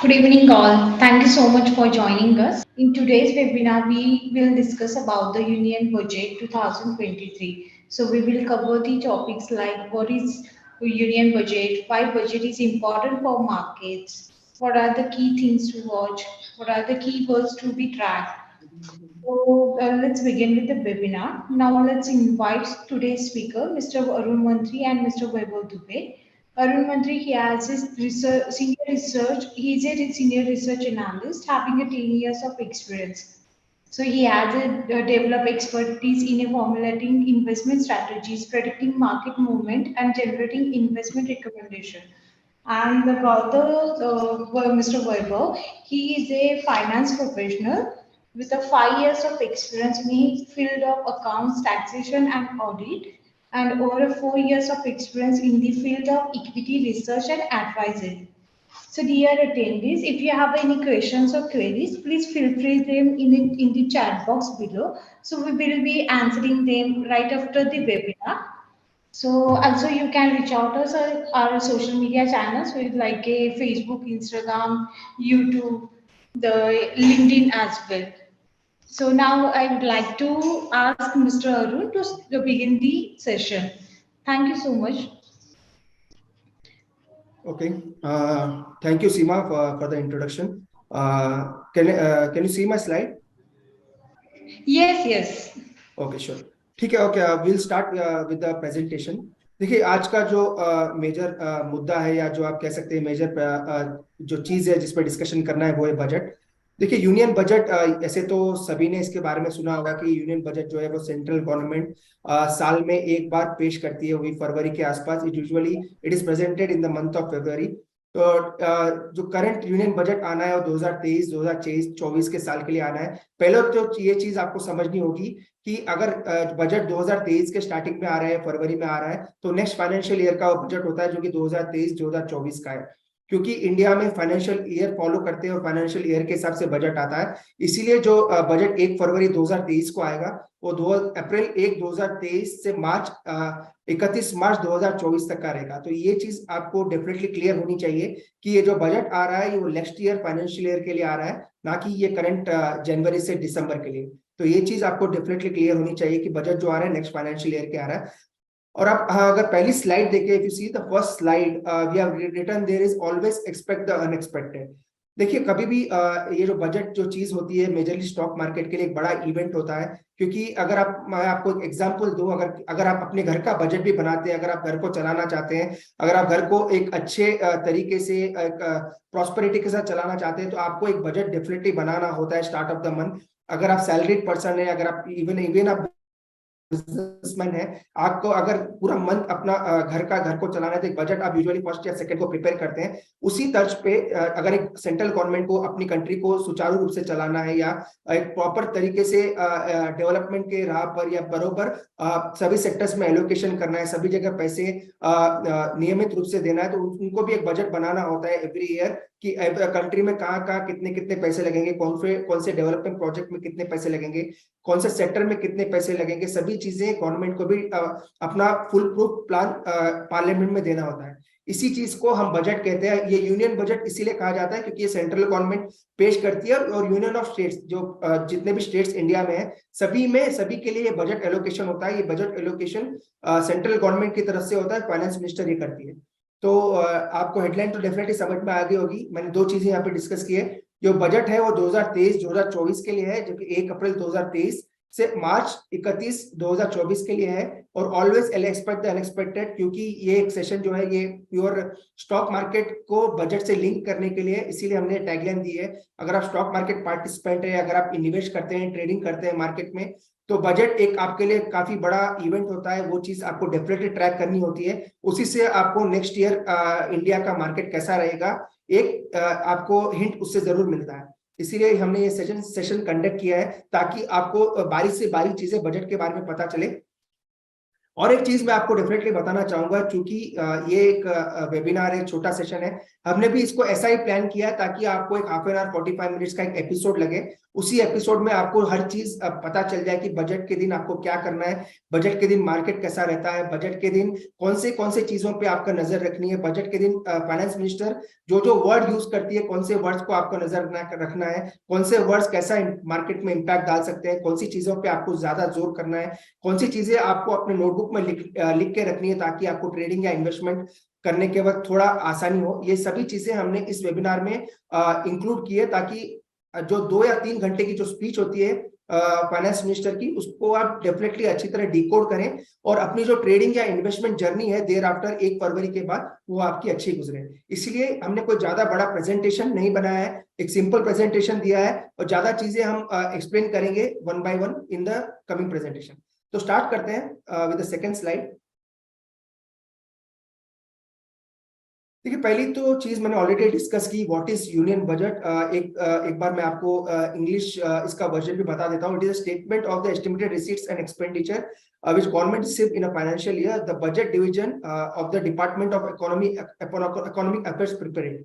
Good evening, all. Thank you so much for joining us. In today's webinar, we will discuss about the Union Budget 2023. So we will cover the topics like what is Union Budget, why budget is important for markets, what are the key things to watch, what are the keywords to be tracked. So let's begin with the webinar. Now let's invite today's speaker, Mr. Arun Mantri and Mr. Vaibhav Dubey. Arun Mantri, he has his he is a senior research analyst having a 10 years of experience. So he has developed expertise in formulating investment strategies, predicting market movement, and generating investment recommendation. And about Mr. Vaibhav, he is a finance professional with a 5 years of experience in the field of accounts, taxation, and audit, and over 4 years of experience in the field of equity research and advisory. So, dear attendees, if you have any questions or queries, please feel free them in the chat box below. So, we will be answering them right after the webinar. So also you can reach out us our social media channels with like a Facebook, Instagram, YouTube, the LinkedIn as well. So now I would like to ask Mr. Arun to begin the session. Thank you so much. Okay. Thank you, Seema, for the introduction. Can you see my slide? Yes, yes. Okay, sure. ठीक है. Okay, we'll start with the presentation. देखिए, आज का जो major मुद्दा है या जो आप कह सकते हैं मेजर जो चीज है जिस पर डिस्कशन करना है वो है बजट. देखिए, यूनियन बजट ऐसे तो सभी ने इसके बारे में सुना होगा कि यूनियन बजट जो है वो सेंट्रल गवर्नमेंट साल में एक बार पेश करती है, वही फरवरी के आसपास. It is presented in the month of February. तो जो करंट यूनियन बजट आना है वो 2023 2024 के साल के लिए आना है. पहले तो ये चीज आपको समझनी होगी कि अगर बजट 2023 के स्टार्टिंग में आ रहा है, फरवरी में आ रहा है, तो नेक्स्ट फाइनेंशियल ईयर का बजट होता है जो कि 2023-2024 का है. क्योंकि इंडिया में फाइनेंशियल ईयर फॉलो करते हैं और फाइनेंशियल ईयर के हिसाब से बजट आता है. इसीलिए जो बजट 1 फरवरी 2023 को आएगा वो अप्रैल 1 2023 से 31 मार्च 2024 तक का रहेगा. तो ये चीज आपको डेफिनेटली क्लियर होनी चाहिए कि ये जो बजट आ रहा है ये वो नेक्स्ट ईयर फाइनेंशियल ईयर के लिए आ रहा है, ना कि ये करंट जनवरी से दिसंबर के लिए. तो ये चीज आपको डेफिनेटली क्लियर होनी चाहिए कि बजट जो आ रहा है नेक्स्ट फाइनेंशियल ईयर के आ रहा है. और आप अगर पहली स्लाइड देखें, if you see the first slide, we have written there is always expect the unexpected. देखिए, कभी भी ये जो बजट जो चीज होती है मेजरली स्टॉक मार्केट के लिए एक बड़ा इवेंट होता है. क्योंकि अगर मैं आपको एक एग्जांपल दूं, अगर आप अपने घर का बजट भी बनाते हैं, अगर आप घर को चलाना चाहते हैं, अगर आप घर को एक अच्छे तरीके से प्रॉस्पेरिटी के साथ चलाना चाहते हैं, तो आपको एक बजट डेफिनेटली बनाना होता है स्टार्ट ऑफ द मंथ. अगर आप सैलरीड पर्सन है, अगर आप इवन आप बिजनेसमैन है, आपको अगर पूरा मंथ अपना घर को चलाना है तो एक बजट आप यूजुअली फर्स्ट या सेकंड को प्रिपेयर करते हैं. उसी तर्ज पे अगर एक सेंट्रल गवर्नमेंट को अपनी कंट्री को सुचारू रूप से चलाना है या एक प्रॉपर तरीके से डेवलपमेंट के राह पर या बरोबर सभी सेक्टर्स में एलोकेशन करना है, सभी जगह पैसे नियमित रूप से देना है, तो उनको भी एक बजट बनाना होता है एवरी ईयर कि कंट्री में कहाँ कितने पैसे लगेंगे, कौन से डेवलपमेंट प्रोजेक्ट में कितने पैसे लगेंगे, कौन से सेक्टर में कितने पैसे लगेंगे. सभी चीजें गवर्नमेंट को भी अपना फुल प्रूफ प्लान पार्लियामेंट में देना होता है. इसी चीज को हम बजट कहते हैं. ये यूनियन बजट इसीलिए कहा जाता है क्योंकि ये सेंट्रल गवर्नमेंट पेश करती है और यूनियन ऑफ स्टेट्स जो जितने भी स्टेट्स इंडिया में है सभी के लिए बजट एलोकेशन होता है. ये बजट एलोकेशन सेंट्रल गवर्नमेंट की तरफ से होता है, फाइनेंस मिनिस्टर ये करती है. तो आपको हेडलाइन तो डेफिनेटली समझ में आ गई होगी. मैंने दो चीजें यहाँ पे डिस्कस की है. जो बजट है वो 2023-2024 के लिए है, जो कि 1 अप्रैल 2023 से मार्च 31 2024 के लिए है. और ऑलवेज एक्सपेक्ट द अनएक्सपेक्टेड, क्योंकि ये एक सेशन जो है ये प्योर स्टॉक मार्केट को बजट से लिंक करने के लिए, इसीलिए हमने टैगलाइन दी है. अगर आप स्टॉक मार्केट पार्टिसिपेंट है, अगर आप इन्वेस्ट करते हैं, ट्रेडिंग करते हैं मार्केट में, तो बजट एक आपके लिए काफी बड़ा इवेंट होता है. वो चीज आपको डेफिनेटली ट्रैक करनी होती है. उसी से आपको नेक्स्ट ईयर इंडिया का मार्केट कैसा रहेगा एक आपको हिंट उससे जरूर मिलता है. इसीलिए हमने ये सेशन कंडक्ट किया है ताकि आपको बारी से बारी चीजें बजट के बारे में पता चले. और एक चीज मैं आपको डेफिनेटली बताना चाहूंगा, क्योंकि ये एक वेबिनार है, छोटा सेशन है, हमने भी इसको ऐसा ही प्लान किया है ताकि आपको एक हाफ एन आवर 45 मिनट्स का एक एपिसोड लगे उसी एपिसोड में आपको हर चीज पता चल जाए कि बजट के दिन आपको क्या करना है, बजट के दिन मार्केट कैसा रहता है, बजट के दिन कौन से चीजों पे आपका नजर रखनी है, बजट के दिन फाइनेंस मिनिस्टर जो जो वर्ड यूज करती है कौन से वर्ड्स को आपको नजर रखना है, कौन से वर्ड्स कैसा मार्केट में इंपैक्ट डाल सकते हैं, कौन सी चीजों पे आपको ज्यादा जोर करना है, कौन सी चीजें आपको अपने नोटबुक में लिख के रखनी है ताकि आपको ट्रेडिंग या इन्वेस्टमेंट करने के वक्त थोड़ा आसानी हो। ये सभी चीजें हमने इस वेबिनार में इंक्लूड की है ताकि जो 2 या 3 घंटे की जो स्पीच होती है फाइनेंस मिनिस्टर की, उसको आप डेफिनेटली अच्छी तरह डिकोड करें और अपनी जो ट्रेडिंग या इन्वेस्टमेंट जर्नी है देर आफ्टर 1 फरवरी के बाद वो आपकी अच्छी गुजरे। इसलिए हमने कोई ज्यादा बड़ा प्रेजेंटेशन नहीं बनाया है, एक सिंपल प्रेजेंटेशन दिया है और ज्यादा चीजें हम एक्सप्लेन करेंगे one by one in the coming presentation. तो स्टार्ट करते हैं विद द सेकंड स्लाइड। देखिए, पहली तो चीज मैंने ऑलरेडी डिस्कस की, व्हाट इज यूनियन बजट। एक बार मैं आपको इंग्लिश इसका वर्जन भी बता देता हूँ। It is a statement of the estimated receipts and expenditure which government receive in a financial year, the budget division of the Department of Economic Affairs prepared।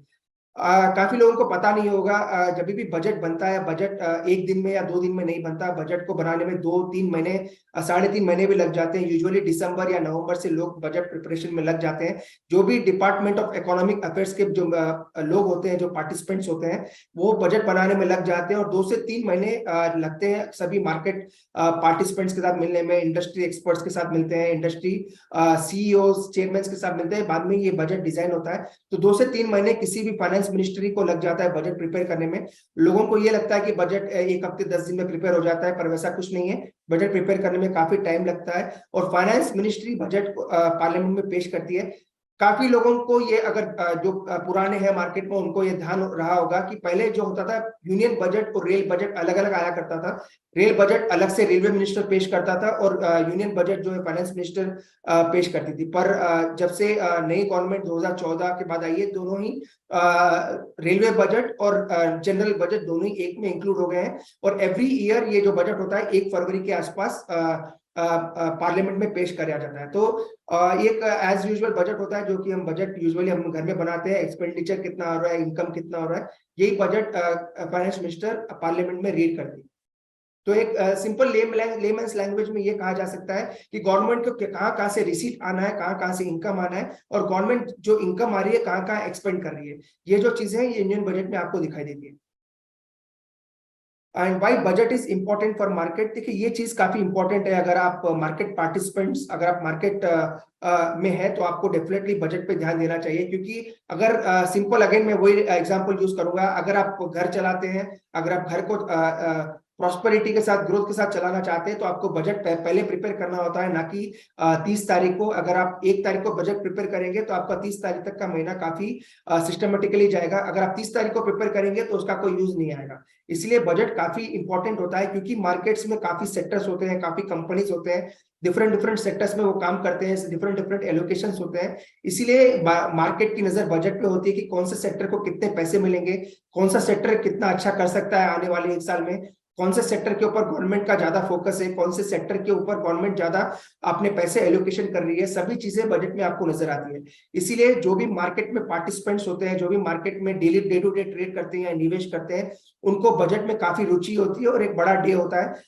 काफी लोगों को पता नहीं होगा, जब भी बजट बनता है, बजट एक दिन में या 2 दिन में नहीं बनता। बजट को बनाने में 2-3 महीने, 3.5 महीने भी लग जाते हैं। यूजुअली दिसंबर या नवंबर से लोग बजट प्रिपरेशन में लग जाते हैं। जो भी डिपार्टमेंट ऑफ इकोनॉमिक अफेयर्स के जो लोग होते हैं, जो पार्टिसिपेंट्स होते हैं, वो बजट बनाने में लग जाते हैं और 2 से 3 महीने लगते हैं सभी मार्केट पार्टिसिपेंट्स के साथ मिलने में, इंडस्ट्री एक्सपर्ट्स के साथ मिलते हैं, इंडस्ट्री सीईओ चेयरमैन के साथ मिलते हैं, बाद में ये बजट डिजाइन होता है। तो 2 से 3 महीने किसी भी फाइनेंस मिनिस्ट्री को लग जाता है बजट प्रिपेयर करने में। लोगों को ये लगता है कि बजट 1 हफ्ते 10 दिन में प्रिपेयर हो जाता है, पर वैसा कुछ नहीं है। बजट प्रिपेयर करने में काफी टाइम लगता है और फाइनेंस मिनिस्ट्री बजट पार्लियामेंट में पेश करती है। काफी लोगों को ये, अगर जो पुराने हैं मार्केट में, उनको ये ध्यान रहा होगा कि पहले जो होता था यूनियन बजट और रेल बजट अलग अलग आया करता था। रेल बजट अलग से रेलवे मिनिस्टर पेश करता था और यूनियन बजट जो है फाइनेंस मिनिस्टर पेश करती थी। पर जब से नई गवर्नमेंट 2014 के बाद आई है, दोनों ही रेलवे बजट और जनरल बजट दोनों ही एक में इंक्लूड हो गए हैं और एवरी ईयर ये जो बजट होता है 1 फरवरी के आसपास पार्लियामेंट में पेश किया जाता है। तो एक एज यूजुअल बजट होता है, जो कि हम बजट यूजुअली हम घर में बनाते हैं। एक्सपेंडिचर कितना हो रहा है, इनकम कितना हो रहा है, यही बजट फाइनेंस मिनिस्टर पार्लियामेंट में रीड करती है। तो एक सिंपल लेमन्स लैंग्वेज में ये कहा जा सकता है कि गवर्नमेंट को कहाँ कहाँ से रिसीट आना है, कहाँ कहाँ से इनकम आना है, और गवर्नमेंट जो इनकम आ रही है कहाँ कहाँ एक्सपेंड कर रही है। ये जो चीजें हैं ये इंडियन बजट में आपको दिखाई देती है। And why budget is important for market. देखिए, ये चीज काफी इंपॉर्टेंट है। अगर आप मार्केट पार्टिसिपेंट्स, अगर आप मार्केट में है, तो आपको डेफिनेटली बजट पे ध्यान देना चाहिए। क्योंकि अगर सिंपल अगेन मैं वही एग्जांपल यूज करूंगा, अगर आप घर चलाते हैं, अगर आप घर को प्रॉस्पेरिटी के साथ, ग्रोथ के साथ चलाना चाहते हैं, तो आपको बजट पहले प्रिपेयर करना होता है, ना कि 30 तारीख को। अगर आप 1 तारीख को बजट प्रिपेयर करेंगे तो आपका 30 तारीख तक का महीना काफी सिस्टमेटिकली जाएगा। अगर आप 30 तारीख को प्रिपेयर करेंगे तो उसका कोई यूज नहीं आएगा। इसलिए बजट काफी इंपॉर्टेंट होता है, क्योंकि मार्केट्स में काफी सेक्टर्स होते हैं, काफी कंपनीज होते हैं, डिफरेंट डिफरेंट सेक्टर्स में वो काम करते हैं, डिफरेंट डिफरेंट एलोकेशंस होते हैं। इसीलिए मार्केट की नजर बजट पे होती है कि कौन से सेक्टर को कितने पैसे मिलेंगे, कौन सा सेक्टर कितना अच्छा कर सकता है आने वाले 1 साल में, कौन से सेक्टर के ऊपर गवर्नमेंट का ज्यादा फोकस है, कौन से सेक्टर के ऊपर गवर्नमेंट ज्यादा अपने पैसे एलोकेशन कर रही है। सभी चीजें बजट में आपको नजर आती है। इसीलिए जो भी मार्केट में पार्टिसिपेंट्स होते हैं, जो भी मार्केट में daily day to day trade करते हैं या निवेश करते हैं, उनको बजट में काफी रुचि होती है और एक बड़ा डे होता है।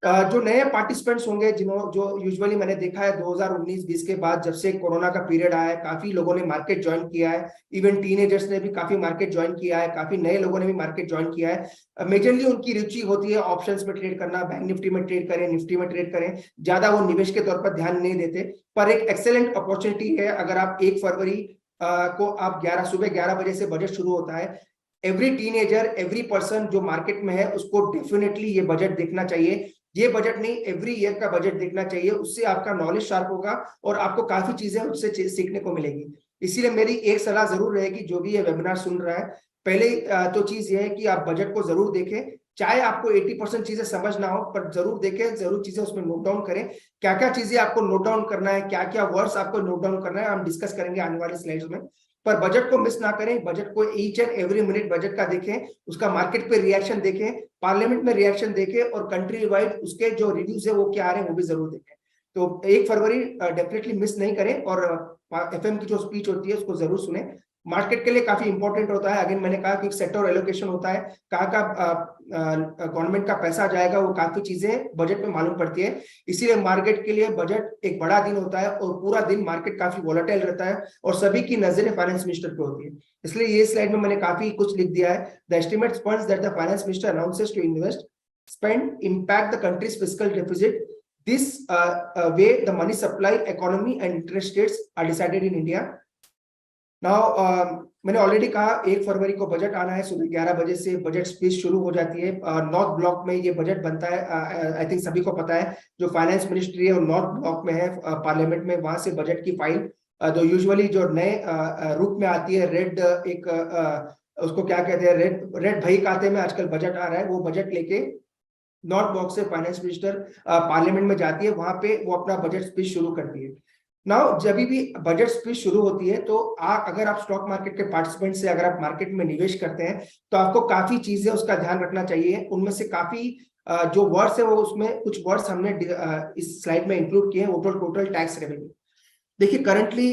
जो नए पार्टिसिपेंट्स होंगे, जो यूजुअली मैंने देखा है 2019-20 के बाद, जब से कोरोना का पीरियड आया है, काफी लोगों ने मार्केट ज्वाइन किया है। इवन टीनेजर्स ने भी काफी मार्केट ज्वाइन किया है, काफी नए लोगों ने भी मार्केट ज्वाइन किया है। मेजरली उनकी रुचि होती है ऑप्शंस में ट्रेड करना, बैंक निफ्टी में ट्रेड करें, निफ्टी में ट्रेड करें। ज्यादा वो निवेश के तौर पर ध्यान नहीं देते। पर एक एक्सेलेंट अपॉर्चुनिटी है, अगर आप 1 फरवरी को आप सुबह 11 बजे से बजट शुरू होता है, एवरी टीनेजर, एवरी पर्सन जो मार्केट में है, उसको डेफिनेटली ये बजट देखना चाहिए। ये बजट नहीं, एवरी ईयर का बजट देखना चाहिए। उससे आपका नॉलेज शार्प होगा और आपको काफी चीजें उससे सीखने को मिलेगी। इसीलिए मेरी एक सलाह जरूर रहेगी, जो भी ये वेबिनार सुन रहा है, पहले तो चीज ये है कि आप बजट को जरूर देखें। चाहे आपको 80% चीजें समझ ना हो, पर जरूर देखें, जरूर चीजें उसमें नोट डाउन करें। क्या क्या चीजें आपको नोट डाउन करना है, क्या क्या वर्ड्स आपको नोट डाउन करना है, हम डिस्कस करेंगे आने वाले स्लाइड्स में। पर बजट को मिस ना करें। बजट को each and every minute budget का देखें, उसका मार्केट पे रिएक्शन देखें, पार्लियामेंट में रिएक्शन देखें, और कंट्री वाइड उसके जो रिव्यूज है वो क्या आ रहे हैं वो भी जरूर देखें। तो 1 फरवरी डेफिनेटली मिस नहीं करें और एफएम की जो स्पीच होती है उसको जरूर सुने। मार्केट के लिए काफी इंपॉर्टेंट होता है। अगेन मैंने कहा कि सेक्टर एलोकेशन होता है, कहाँ का गवर्नमेंट का पैसा जाएगा, वो काफी चीजें बजट में मालूम पड़ती है। इसीलिए मार्केट के लिए बजट एक बड़ा दिन होता है और पूरा दिन मार्केट काफी वोलेटाइल रहता है और सभी की नजरें फाइनेंस मिनिस्टर पे होती है। इसलिए ये स्लाइड में मैंने काफी कुछ लिख दिया है। The estimates funds that the finance minister announces to invest, spend, impact the country's fiscal deficit. This way the money supply, economy and interest rates are decided in India. Now मैंने already कहा 1 फरवरी को budget आना है, सुबह 11 बजे से budget speech शुरू हो जाती है। नॉर्थ ब्लॉक में ये बजट बनता है, आई थिंक सभी को पता है। जो फाइनेंस मिनिस्ट्री है वो नॉर्थ ब्लॉक में है, पार्लियामेंट में, वहां से बजट की फाइल जो यूजुअली जो नए रूप में आती है, रेड एक उसको क्या कहते हैं, रेड भई खाते में आजकल बजट आ रहा है, वो बजट लेके नॉर्थ ब्लॉक से फाइनेंस मिनिस्टर पार्लियामेंट में जाती है, वहां पे वो अपना बजट स्पीच शुरू करती है। नाउ जब भी बजट स्पीच शुरू होती है तो अगर आप स्टॉक मार्केट के पार्टिसिपेंट से अगर आप मार्केट में निवेश करते हैं तो आपको काफी चीजें उसका ध्यान रखना चाहिए। उनमें से काफी जो वर्ड्स है वो, उसमें कुछ वर्ड्स हमने इस स्लाइड में इंक्लूड किए हैं। टोटल टैक्स रेवेन्यू देखिए, करंटली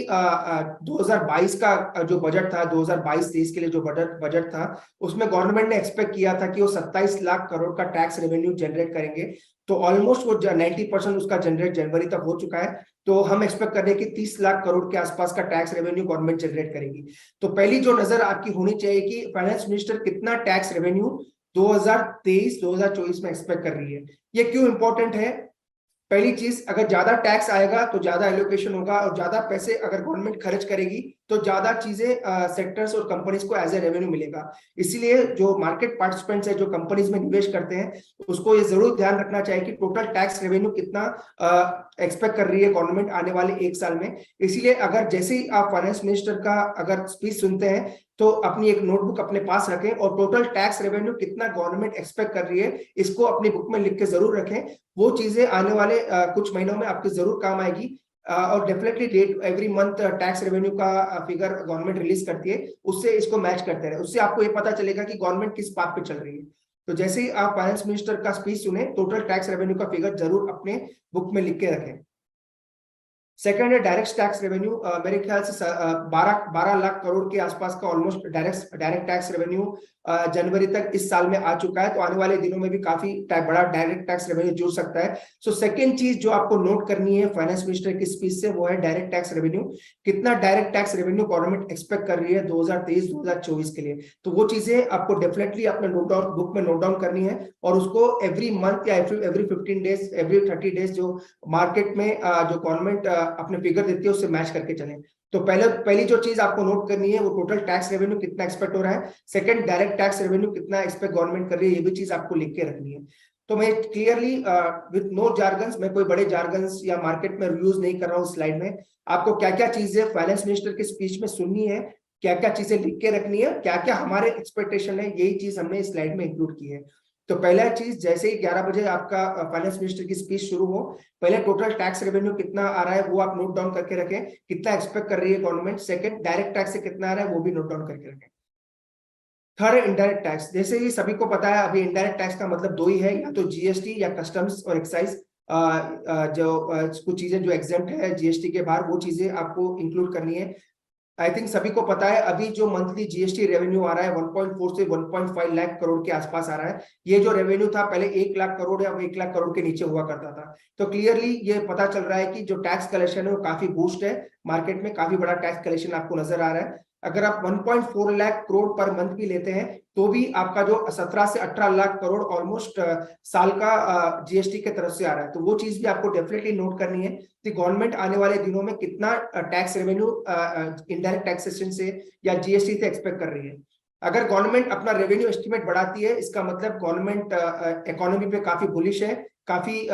2022 का जो बजट था, 2022-23 के लिए जो बजट था, उसमें गवर्नमेंट ने एक्सपेक्ट किया था कि वो 27 लाख करोड़ का टैक्स रेवेन्यू जनरेट करेंगे। तो ऑलमोस्ट वो 90% उसका जनरेट जनवरी तक हो चुका है। तो हम एक्सपेक्ट कर रहे हैं कि 30 लाख करोड़ के आसपास का टैक्स रेवेन्यू गवर्नमेंट जनरेट करेगी। तो पहली जो नजर आपकी होनी चाहिए कि फाइनेंस मिनिस्टर कितना टैक्स रेवेन्यू 2023-2024 में एक्सपेक्ट कर रही है। ये क्यों इंपॉर्टेंट है? पहली चीज, अगर ज्यादा टैक्स आएगा तो ज्यादा एलोकेशन होगा, और ज्यादा पैसे अगर गवर्नमेंट खर्च करेगी तो ज्यादा चीजें सेक्टर्स और कंपनीज को एज ए रेवेन्यू मिलेगा। इसीलिए जो मार्केट पार्टिसिपेंट्स है, जो कंपनीज में निवेश करते हैं, उसको ये जरूर ध्यान रखना चाहिए कि टोटल टैक्स रेवेन्यू कितना एक्सपेक्ट कर रही है गवर्नमेंट आने वाले 1 साल में। इसीलिए अगर जैसे ही आप फाइनेंस मिनिस्टर का अगर स्पीच सुनते हैं तो अपनी एक नोटबुक अपने पास रखें और टोटल टैक्स रेवेन्यू कितना गवर्नमेंट एक्सपेक्ट कर रही है इसको अपनी बुक में लिख के जरूर रखें। वो चीजें आने वाले कुछ महीनों में आपके जरूर काम आएगी। और definitely date every month tax revenue का फिगर गवर्नमेंट रिलीज करती है, उससे इसको मैच करते रहे। उससे आपको ये पता चलेगा कि गवर्नमेंट किस पाथ पे चल रही है। तो जैसे ही आप फाइनेंस मिनिस्टर का स्पीच सुने, टोटल टैक्स रेवेन्यू का फिगर जरूर अपने बुक में लिख के रखें। सेकंड है डायरेक्ट टैक्स रेवेन्यू। मेरे ख्याल से 12 लाख करोड़ के आसपास का ऑलमोस्ट डायरेक्ट टैक्स रेवेन्यू जनवरी तक इस साल में आ चुका है। तो आने वाले दिनों में भी काफी बड़ा डायरेक्ट टैक्स रेवेन्यू जुड़ सकता है। सो सेकंड चीज जो आपको नोट करनी है फाइनेंस मिनिस्टर की स्पीच से, वो है डायरेक्ट टैक्स रेवेन्यू। कितना direct tax revenue government expect कर रही है 2023-2024 के लिए। तो वो चीजें आपको डेफिनेटली अपने नोट डाउन बुक में नोट डाउन करनी है और उसको एवरी मंथ या एवरी 15 डेज, एवरी 30 डेज जो मार्केट में जो गवर्नमेंट अपने फिगर देती है उससे मैच करके चलें। तो पहली जो चीज आपको नोट करनी है वो टोटल टैक्स रेवेन्यू कितना एक्सपेक्ट हो रहा है। सेकंड, डायरेक्ट टैक्स रेवेन्यू कितना एक्सपेक्ट गवर्नमेंट कर रही है, ये भी चीज आपको लिख के रखनी है। तो मैं क्लियरली विद नो जार्गन्स, मैं कोई बड़े जार्गन्स या मार्केट में यूज नहीं कर रहा हूँ स्लाइड में। आपको क्या क्या चीजें फाइनेंस मिनिस्टर की स्पीच में सुननी है, क्या क्या चीजें लिख के रखनी है, क्या क्या हमारे एक्सपेक्टेशन है, यही चीज हमने इस स्लाइड में इंक्लूड की है। तो पहला चीज, जैसे ही 11 बजे आपका फाइनेंस मिनिस्टर की स्पीच शुरू हो, पहले टोटल टैक्स रेवेन्यू कितना आ रहा है वो आप नोट डाउन करके रखें, कितना एक्सपेक्ट कर रही है गवर्नमेंट। सेकंड, डायरेक्ट टैक्स से कितना आ रहा है वो भी नोट डाउन करके रखें। Third, indirect tax. जैसे ही सभी को पता है, अभी इनडायरेक्ट टैक्स का मतलब दो ही है, या तो जीएसटी या कस्टम्स और एक्साइज। जो कुछ चीजें जो एग्जेम्प्ट है जीएसटी के बाहर, वो चीजें आपको इंक्लूड करनी है। आई थिंक सभी को पता है अभी जो मंथली जीएसटी रेवेन्यू आ रहा है 1.4 से 1.5 लाख करोड़ के आसपास आ रहा है। ये जो रेवेन्यू था पहले 1 लाख करोड़ या 1 लाख करोड़ के नीचे हुआ करता था। तो क्लियरली ये पता चल रहा है कि जो टैक्स कलेक्शन है वो काफी बूस्ट है, मार्केट में काफी बड़ा टैक्स कलेक्शन आपको नजर आ रहा है। अगर आप 1.4 लाख करोड़ पर मंथ भी लेते हैं तो भी आपका जो 17 से 18 लाख करोड़ ऑलमोस्ट साल का जीएसटी के तरफ से आ रहा है। तो वो चीज भी आपको डेफिनेटली नोट करनी है कि गवर्नमेंट आने वाले दिनों में कितना टैक्स रेवेन्यू इनडायरेक्ट टैक्सेशन से या जीएसटी से एक्सपेक्ट कर रही है। अगर गवर्नमेंट अपना रेवेन्यू एस्टिमेट बढ़ाती है, इसका मतलब गवर्नमेंट इकोनॉमी पे काफी बुलिश है, काफी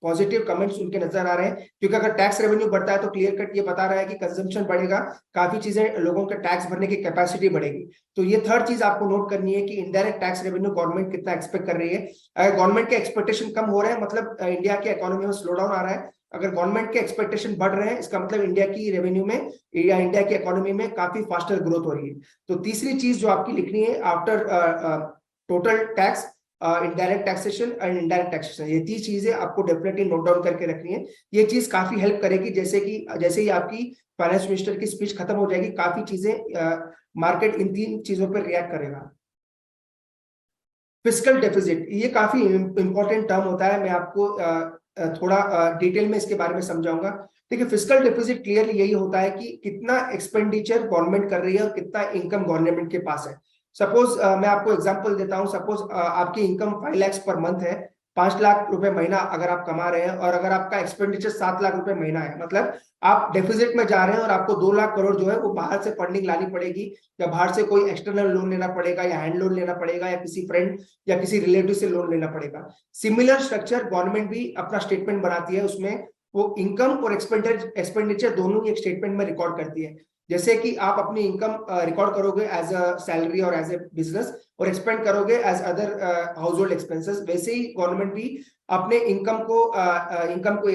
पॉजिटिव कमेंट्स उनके नजर आ रहे हैं। क्योंकि अगर टैक्स रेवेन्यू बढ़ता है तो क्लियर कट ये बता रहा है कि कंजम्पशन बढ़ेगा, काफी चीजें लोगों के टैक्स भरने की कैपेसिटी बढ़ेगी। तो ये थर्ड चीज आपको नोट करनी है कि इनडायरेक्ट टैक्स रेवेन्यू गवर्नमेंट कितना एक्सपेक्ट कर रही है। अगर गवर्नमेंट के एक्सपेक्टेशन कम हो रहे हैं, मतलब इंडिया के इकोनॉमी में स्लो डाउन आ रहा है। अगर गवर्नमेंट के एक्सपेक्टेशन बढ़ रहे हैं, इसका मतलब इंडिया की रेवेन्यू में या इंडिया की इकोनॉमी में काफी फास्टर ग्रोथ हो रही है। तो तीसरी चीज जो आपकी लिखनी है after total tax, indirect taxation and indirect taxation, ये 3 चीजें आपको डेफिनेटली नोट डाउन करके रखनी है। ये चीज काफी हेल्प करेगी, जैसे ही आपकी फाइनेंस मिनिस्टर की स्पीच खत्म हो जाएगी, काफी चीजें मार्केट इन 3 चीजों पर रिएक्ट करेगा। फिस्कल डेफिसिट, ये काफी इंपॉर्टेंट टर्म होता है, मैं आपको थोड़ा डिटेल में इसके बारे में समझाऊंगा। देखिए, फिस्कल डेफिसिट क्लियरली यही होता है कि कितना एक्सपेंडिचर गवर्नमेंट कर रही है और कितना इनकम गवर्नमेंट के पास है। सपोज मैं आपको एग्जांपल देता हूं, सपोज आपकी इनकम 5 लाख पर मंथ है, 5 लाख रुपए महीना अगर आप कमा रहे हैं, और अगर आपका एक्सपेंडिचर 7 लाख रुपए महीना है, मतलब आप डेफिसिट में जा रहे हैं और आपको 2 लाख करोड़ जो है वो बाहर से फंडिंग लानी पड़ेगी, या बाहर से कोई एक्सटर्नल लोन लेना पड़ेगा, या हैंड लोन लेना पड़ेगा, या किसी फ्रेंड या किसी रिलेटिव से लोन लेना पड़ेगा। सिमिलर स्ट्रक्चर गवर्नमेंट भी अपना स्टेटमेंट बनाती है, उसमें वो इनकम और एक्सपेंडिचर दोनों ही एक स्टेटमेंट में रिकॉर्ड करती है। जैसे कि आप अपनी इनकम रिकॉर्ड करोगे एज अ सैलरी और एज ए बिजनेस, और एक्सपेंड करोगे as other household expenses, वैसे ही गवर्नमेंट भी अपने इनकम को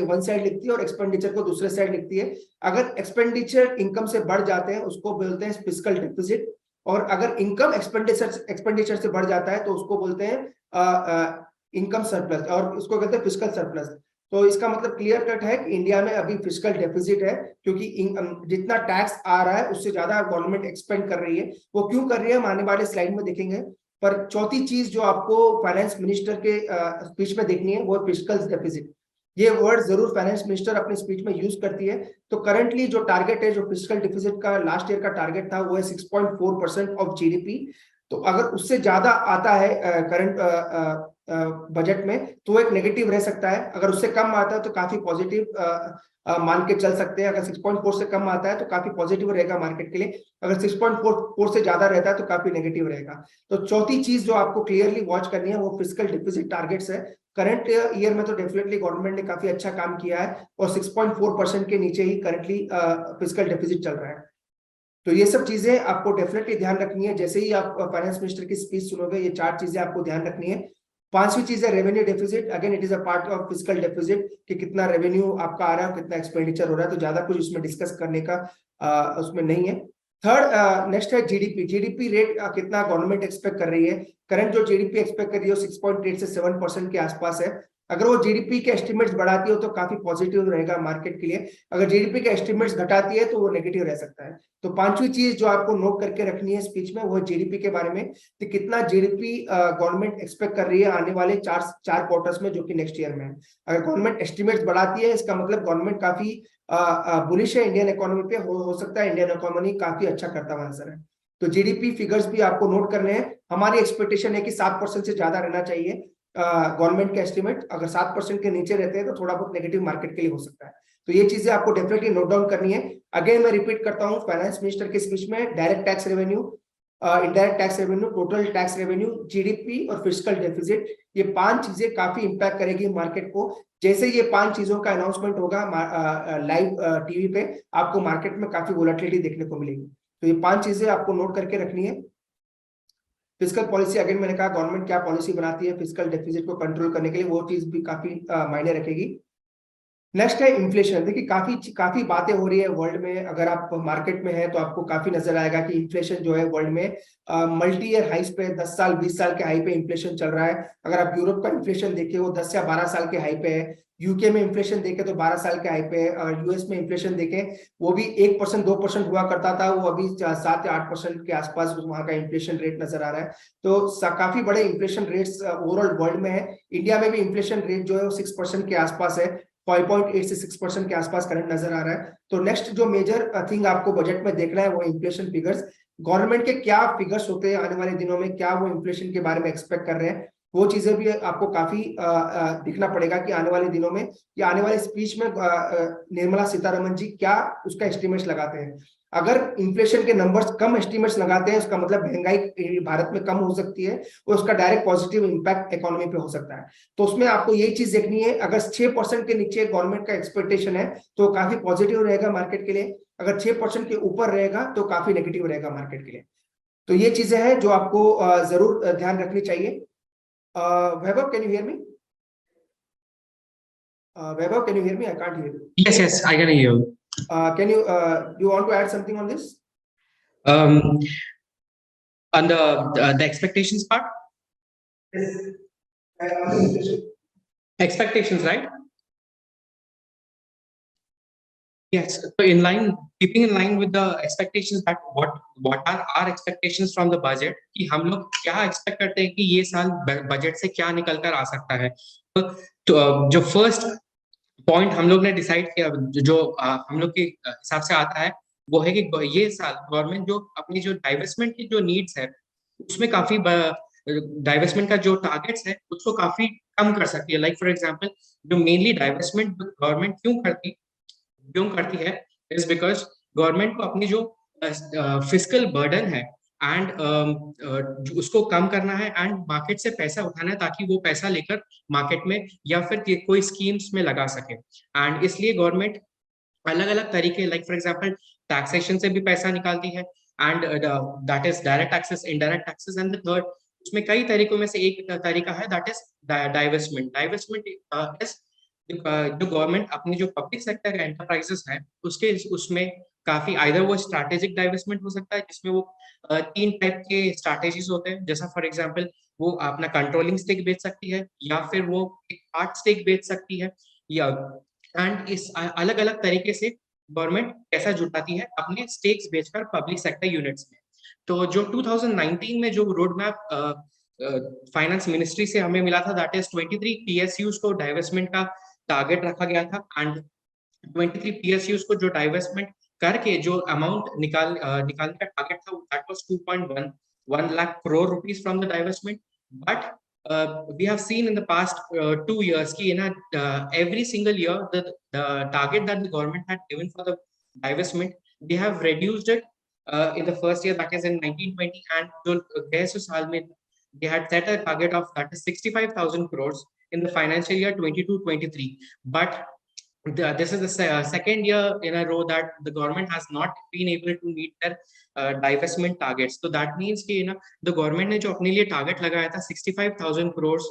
वन साइड लिखती है और एक्सपेंडिचर को दूसरे साइड लिखती है। अगर एक्सपेंडिचर इनकम से बढ़ जाते हैं उसको बोलते हैं फिस्कल डेफिसिट, और अगर इनकम एक्सपेंडिचर से बढ़ जाता है तो उसको बोलते हैं इनकम सरप्लस, और उसको कहते हैं फिस्कल सरप्लस। तो इसका मतलब क्लियर कट है कि इंडिया में अभी फिस्कल डेफिसिट है, क्योंकि जितना टैक्स आ रहा है उससे ज्यादा गवर्नमेंट एक्सपेंड कर रही है। वो क्यों कर रही है हम आने वाले स्लाइड में देखेंगे। पर चौथी चीज जो आपको फाइनेंस मिनिस्टर के स्पीच में देखनी है वो है फिस्कल डेफिसिट। ये वर्ड जरूर फाइनेंस मिनिस्टर अपने स्पीच में यूज करती है। तो करंटली जो टारगेट है, जो फिस्कल डेफिसिट का लास्ट ईयर का टारगेट था, वो है 6.4% ऑफ जीडीपी। तो अगर उससे ज्यादा आता है करंट बजट में तो एक नेगेटिव रह सकता है, अगर उससे कम आता है तो काफी पॉजिटिव मान के चल सकते हैं। अगर 6.4 से कम आता है तो काफी पॉजिटिव रहेगा मार्केट के लिए, अगर 6.4 से ज्यादा रहता है तो काफी नेगेटिव रहेगा। तो चौथी चीज जो आपको क्लियरली वॉच करनी है वो फिस्कल डिफिसिट टारगेट्स है। करंट ईयर में तो डेफिनेटली गवर्नमेंट ने काफी अच्छा काम किया है, और 6.4% के नीचे ही करंटली फिस्कल डेफिसिट चल रहा है। तो ये सब चीजें आपको डेफिनेटली ध्यान रखनी है। जैसे ही आप फाइनेंस मिनिस्टर की स्पीच सुनोगे, ये 4 चीजें आपको ध्यान रखनी है। 5वीं चीज है revenue deficit. Again it is a part of fiscal deficit, कि कितना रेवेन्यू आपका आ रहा है, कितना एक्सपेंडिचर हो रहा है। तो ज्यादा कुछ उसमें डिस्कस करने का उसमें नहीं है। थर्ड नेक्स्ट है जीडीपी। जीडीपी रेट कितना गवर्नमेंट एक्सपेक्ट कर रही है। करंट जो जीडीपी एक्सपेक्ट कर रही है 6.8 से 7% के आसपास है। अगर वो जीडीपी के एस्टिमेट्स बढ़ाती हो तो काफी पॉजिटिव रहेगा मार्केट के लिए, अगर जीडीपी के एस्टिमेट्स घटाती है तो वो नेगेटिव रह सकता है। तो 5वीं चीज जो आपको नोट करके रखनी है स्पीच में, वो है जीडीपी के बारे में, कि कितना जीडीपी गवर्नमेंट एक्सपेक्ट कर रही है आने वाले चार क्वार्टर्स में, जो कि नेक्स्ट ईयर में है। अगर गवर्नमेंट एस्टिमेट्स बढ़ाती है, इसका मतलब गवर्नमेंट काफी बुलिश है इंडियन इकोनॉमी पे, हो सकता है इंडियन इकोनॉमी काफी अच्छा करता हुआ नजर है। तो जीडीपी फिगर्स भी आपको नोट करने हैं। हमारी एक्सपेक्टेशन है कि 7% से ज्यादा रहना चाहिए गवर्नमेंट के एस्टिमेट। अगर 7% के नीचे रहते हैं तो थोड़ा बहुत नेगेटिव मार्केट के लिए हो सकता है। तो ये चीजें आपको डेफिनेटली नोट डाउन करनी है। अगेन मैं रिपीट करता हूं, फाइनेंस मिनिस्टर के स्पीच में direct tax revenue, indirect tax revenue, total tax revenue, GDP और फिस्कल डेफिसिट, ये 5 चीजें काफी इंपैक्ट करेगी मार्केट को। जैसे ये 5 चीजों का अनाउंसमेंट होगा लाइव टीवी पे, आपको मार्केट में काफी वोलेटिलिटी देखने को मिलेगी। तो ये 5 चीजें आपको नोट करके रखनी है। फिस्कल पॉलिसी, अगेन मैंने कहा गवर्नमेंट क्या पॉलिसी बनाती है फिस्कल डेफिसिट को कंट्रोल करने के लिए, वो चीज भी काफी मायने रखेगी। नेक्स्ट है इन्फ्लेशन। देखिए काफी बातें हो रही है वर्ल्ड में, अगर आप मार्केट में है तो आपको काफी नजर आएगा कि इन्फ्लेशन जो है वर्ल्ड में मल्टी ईयर हाइस पे, 10 साल 20 साल के हाई पे इन्फ्लेशन चल रहा है। अगर आप यूरोप का इन्फ्लेशन देखें वो 10 या 12 साल के हाई पे है। यूके में इन्फ्लेशन देखें तो 12 साल के हाई पे है, और यूएस में इन्फ्लेशन देखें वो भी 1% 2% हुआ करता था, वो अभी 7 या 8% के आसपास वहां का इन्फ्लेशन रेट नजर आ रहा है। तो काफी बड़े इन्फ्लेशन रेट्स ओवरऑल वर्ल्ड में है। इंडिया में भी इन्फ्लेशन रेट जो है वो 6% के आसपास है, 5.8 से 6% के आसपास करंट नजर आ रहा है। तो नेक्स्ट जो मेजर थिंग आपको बजट में देखना है वो इन्फ्लेशन फिगर्स। गवर्नमेंट के क्या फिगर्स होते हैं आने वाले दिनों में, क्या वो इन्फ्लेशन के बारे में एक्सपेक्ट कर रहे हैं, वो चीजें भी आपको काफी दिखना पड़ेगा कि आने वाले दिनों में, या आने वाले स्पीच में निर्मला सीतारमन जी क्या उसका एस्टिमेट्स लगाते हैं। अगर इन्फ्लेशन के नंबर्स कम एस्टिमेट्स लगाते हैं, उसका मतलब महंगाई भारत में कम हो सकती है, और उसका डायरेक्ट पॉजिटिव इंपैक्ट इकोनॉमी पे हो सकता है। तो उसमें आपको यही चीज देखनी है, अगर 6% के नीचे गवर्नमेंट का एक्सपेक्टेशन है तो काफी पॉजिटिव रहेगा मार्केट के लिए, अगर 6% के ऊपर रहेगा तो काफी नेगेटिव रहेगा मार्केट के लिए। तो ये चीजें हैं जो आपको जरूर ध्यान रखनी चाहिए। Vaibhav, can you hear me? Vaibhav, can you hear me? I can't hear you. Yes, I can hear you. Can you do you want to add something on this? On the expectations part? Yes. Expectations, right? Yes. So keeping in line with the expectations, that what are our expectations from the budget, कि हम लोग क्या expect करते हैं कि ये साल budget से क्या निकल कर आ सकता है। तो जो फर्स्ट पॉइंट हम लोग ने डिसाइड किया, जो हम लोग के हिसाब से आता है, वो है कि ये साल गवर्नमेंट जो अपनी जो डाइवर्समेंट की जो नीड्स है, उसमें काफी डाइवर्समेंट का जो टारगेट्स है उसको काफी कम कर सकती है। लाइक फॉर एग्जांपल, जो मेनली डाइवर्समेंट गवर्नमेंट क्यों करती है, इज बिकॉज गवर्नमेंट को अपनी जो फिस्कल बर्डन है एंड उसको कम करना है, एंड मार्केट से पैसा उठाना है ताकि वो पैसा लेकर मार्केट में या फिर कोई स्कीम्स में लगा सके। एंड इसलिए गवर्नमेंट अलग अलग तरीके, लाइक फॉर एग्जांपल टैक्सेशन से भी पैसा निकालती है, and that is direct taxes, indirect taxes, and the third, उसमें कई तरीकों में से एक तरीका है दैट इज डाइवर्समेंट। डाइवर्समेंट इज जो गवर्नमेंट अपनी जो पब्लिक सेक्टर का एंटरप्राइजेस है उसके उसमें काफी, आइदर वो स्ट्रैटेजिक डाइवर्समेंट हो सकता है जिसमें वो तीन टाइप के स्ट्रैटेजीज होते हैं, जैसा फॉर एग्जांपल वो अपना कंट्रोलिंग स्टेक बेच सकती है, या फिर वो एक पार्ट स्टेक बेच सकती है, या एंड इस अलग अलग तरीके से गवर्नमेंट पैसा जुटाती है अपने स्टेक्स बेचकर पब्लिक सेक्टर यूनिट्स में। तो जो 2019 में जो रोड मैप फाइनेंस मिनिस्ट्री से हमें मिला था, दैट इज 23 पीएसयूज को डाइवर्समेंट का टारगेट रखा गया था, एंड 23 पीएसयूज को जो डाइवर्समेंट करके जो अमाउंट निकालने का टारगेट था, that was 2.1 lakh crore rupees from the divestment. But we have seen in the past 2 years ki every single year the target that the government had given for the divestment, they have reduced it in the first year, that is in 1920, and jo gaya saal mein they had set a target of that is 65,000 crores in the financial year 22-23, but this is the second year in a row that the government has not been able to meet their divestment targets. So that means कि the government ने जो अपने लिए target लगाया था 65,000 crores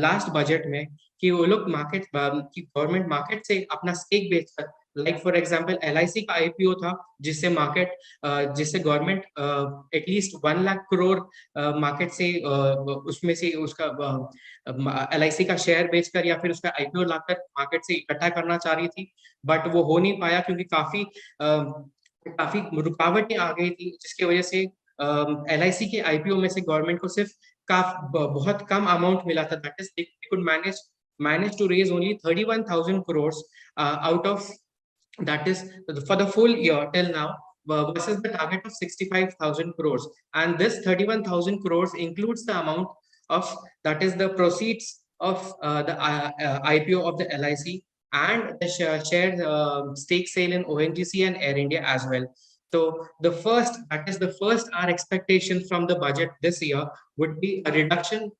last budget में, कि वो लोग मार्केट की गवर्नमेंट मार्केट से अपना स्टेक बेचकर, लाइक फॉर एग्जांपल एलआईसी का आईपीओ था, जिससे जिससे government at least 1 lakh crore market से उसमें से उसका एलआईसी का शेयर बेचकर या फिर उसका आईपीओ लाकर मार्केट से इकट्ठा करना चाह रही थी, बट वो हो नहीं पाया क्योंकि काफी रुकावटें आ गई थी, जिसकी वजह से एलआईसी के आईपीओ में से गवर्नमेंट को सिर्फ बहुत कम अमाउंट मिला था, that is they could manage to raise only 31,000 crores out of, that is for the full year till now, versus the target of 65,000 crores. And this 31,000 crores includes the amount of, that is the proceeds of the IPO of the LIC and the share stake sale in ONGC and Air India as well. So that is the first our expectation from the budget this year would be a reduction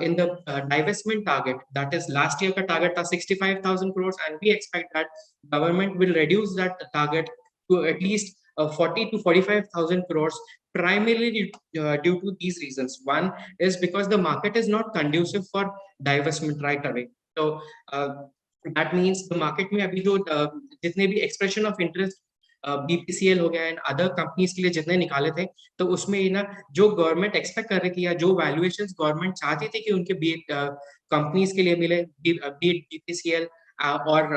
in the divestment target. That is last year ka target था 65,000 crores, and we expect that government will reduce that target to at least 40 to 45,000 crores, primarily due to these reasons. One is because the market is not conducive for divestment right away. So that means the market में अभी जो जितने भी expression of interest BPCL हो गया and other companies के लिए जितने निकाले थे, तो उसमें जो गवर्नमेंट एक्सपेक्ट कर रही थी या जो वैल्यूएशंस गवर्नमेंट चाहती थी कि उनके कंपनीज के लिए मिले, बीपीसीएल और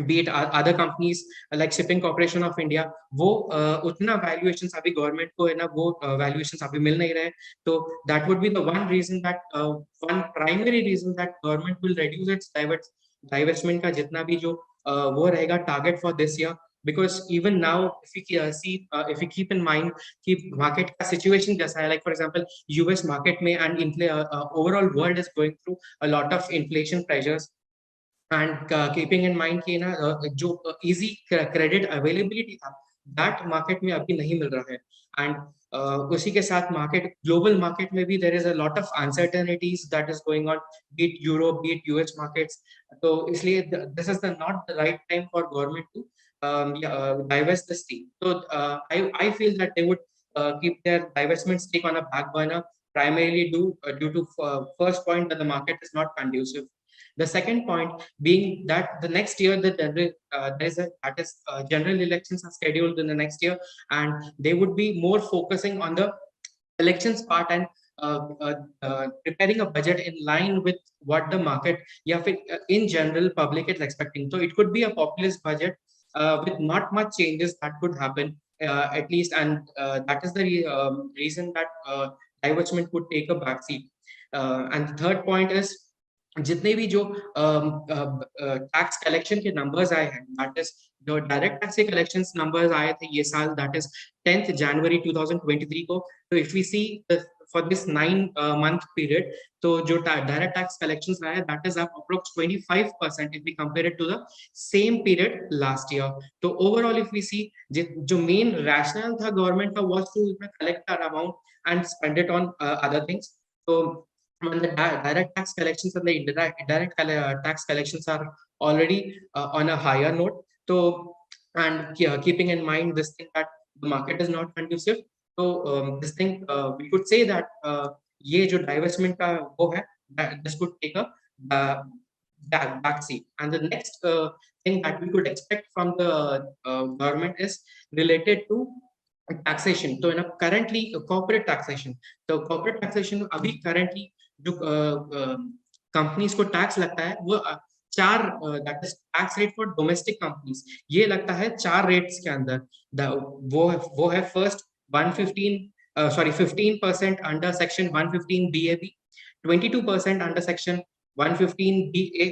be it other companies like Shipping Corporation of India, वो उतना valuations अभी गवर्नमेंट को वो valuations अभी मिल नहीं रहे, तो that would be the one reason that one primary reason that government will reduce its divestment का जितना भी जो वो रहेगा target for this year. Because even now, if we keep in mind कि market का situation जैसा है, like for example US market में and overall world is going through a lot of inflation pressures, and keeping in mind कि जो easy credit availability था, that market में अभी नहीं मिल रहा है, and उसी के साथ global market में भी there is a lot of uncertainties that is going on, be it Europe, be it US markets. तो इसलिए this is not the right time for government to divest the stake. So I feel that they would keep their divestment stake on a back burner, primarily due to first point that the market is not conducive. The second point being that the next year general elections are scheduled in the next year, and they would be more focusing on the elections part and preparing a budget in line with what the market या फिर in general public is expecting. So it could be a populist budget with not much changes that could happen at least, and that is the reason that divestment could take a backseat. And the third point is जितने भी जो tax collection के numbers आए हैं, that is जो direct tax के collections numbers आए थे ये साल, दैट इज 10th January 2023 को. तो if we see for this 9-month period, तो जो direct tax collections आया, that is up approx 25% if we compare it to the same period last year. तो overall if we see जो main rationale था government का was to collect that amount and spend it on other things. So when the direct tax collections and the indirect tax collections are already on a higher note, so and keeping in mind this thing that the market is not conducive, so this thing we could say that ये जो divestment का वो है, this could take a backseat. And the next thing that we could expect from the government is related to taxation. So currently corporate taxation, तो corporate taxation अभी currently जो companies को tax लगता है वो चार, that is tax rate for domestic companies, ये लगता है 4 रेट्स के अंदर. वो है first 15% under section 115 BAB, 22% under section 115 BAA,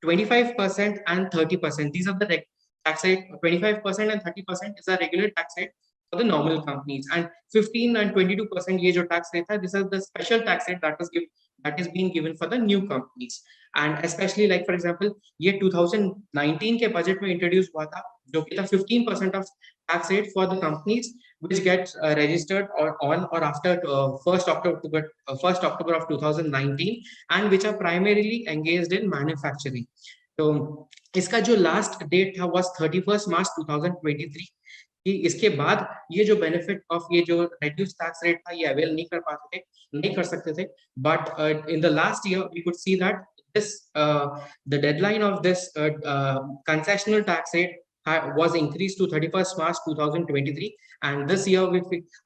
25% and 30%. These are the tax rate. 25% and 30% is a regular tax rate for the normal companies, and 15 and 22% ये जो tax rate है, this is the special tax rate that is being given for the new companies. And especially like for example ये 2019 के budget में introduce हुआ था, जो कि था 15% of tax rate for the companies which get registered on or after 1st October of 2019 and which are primarily engaged in manufacturing. तो इसका जो लास्ट डेट था was 31st March 2023 कि इसके बाद ये जो बेनिफिट ऑफ ये जो रेड्यूस टैक्स रेट था ये अवेल नहीं कर सकते थे. But in the last year we could see that this the deadline of this concessional tax rate was increased to 31st March 2023, and this year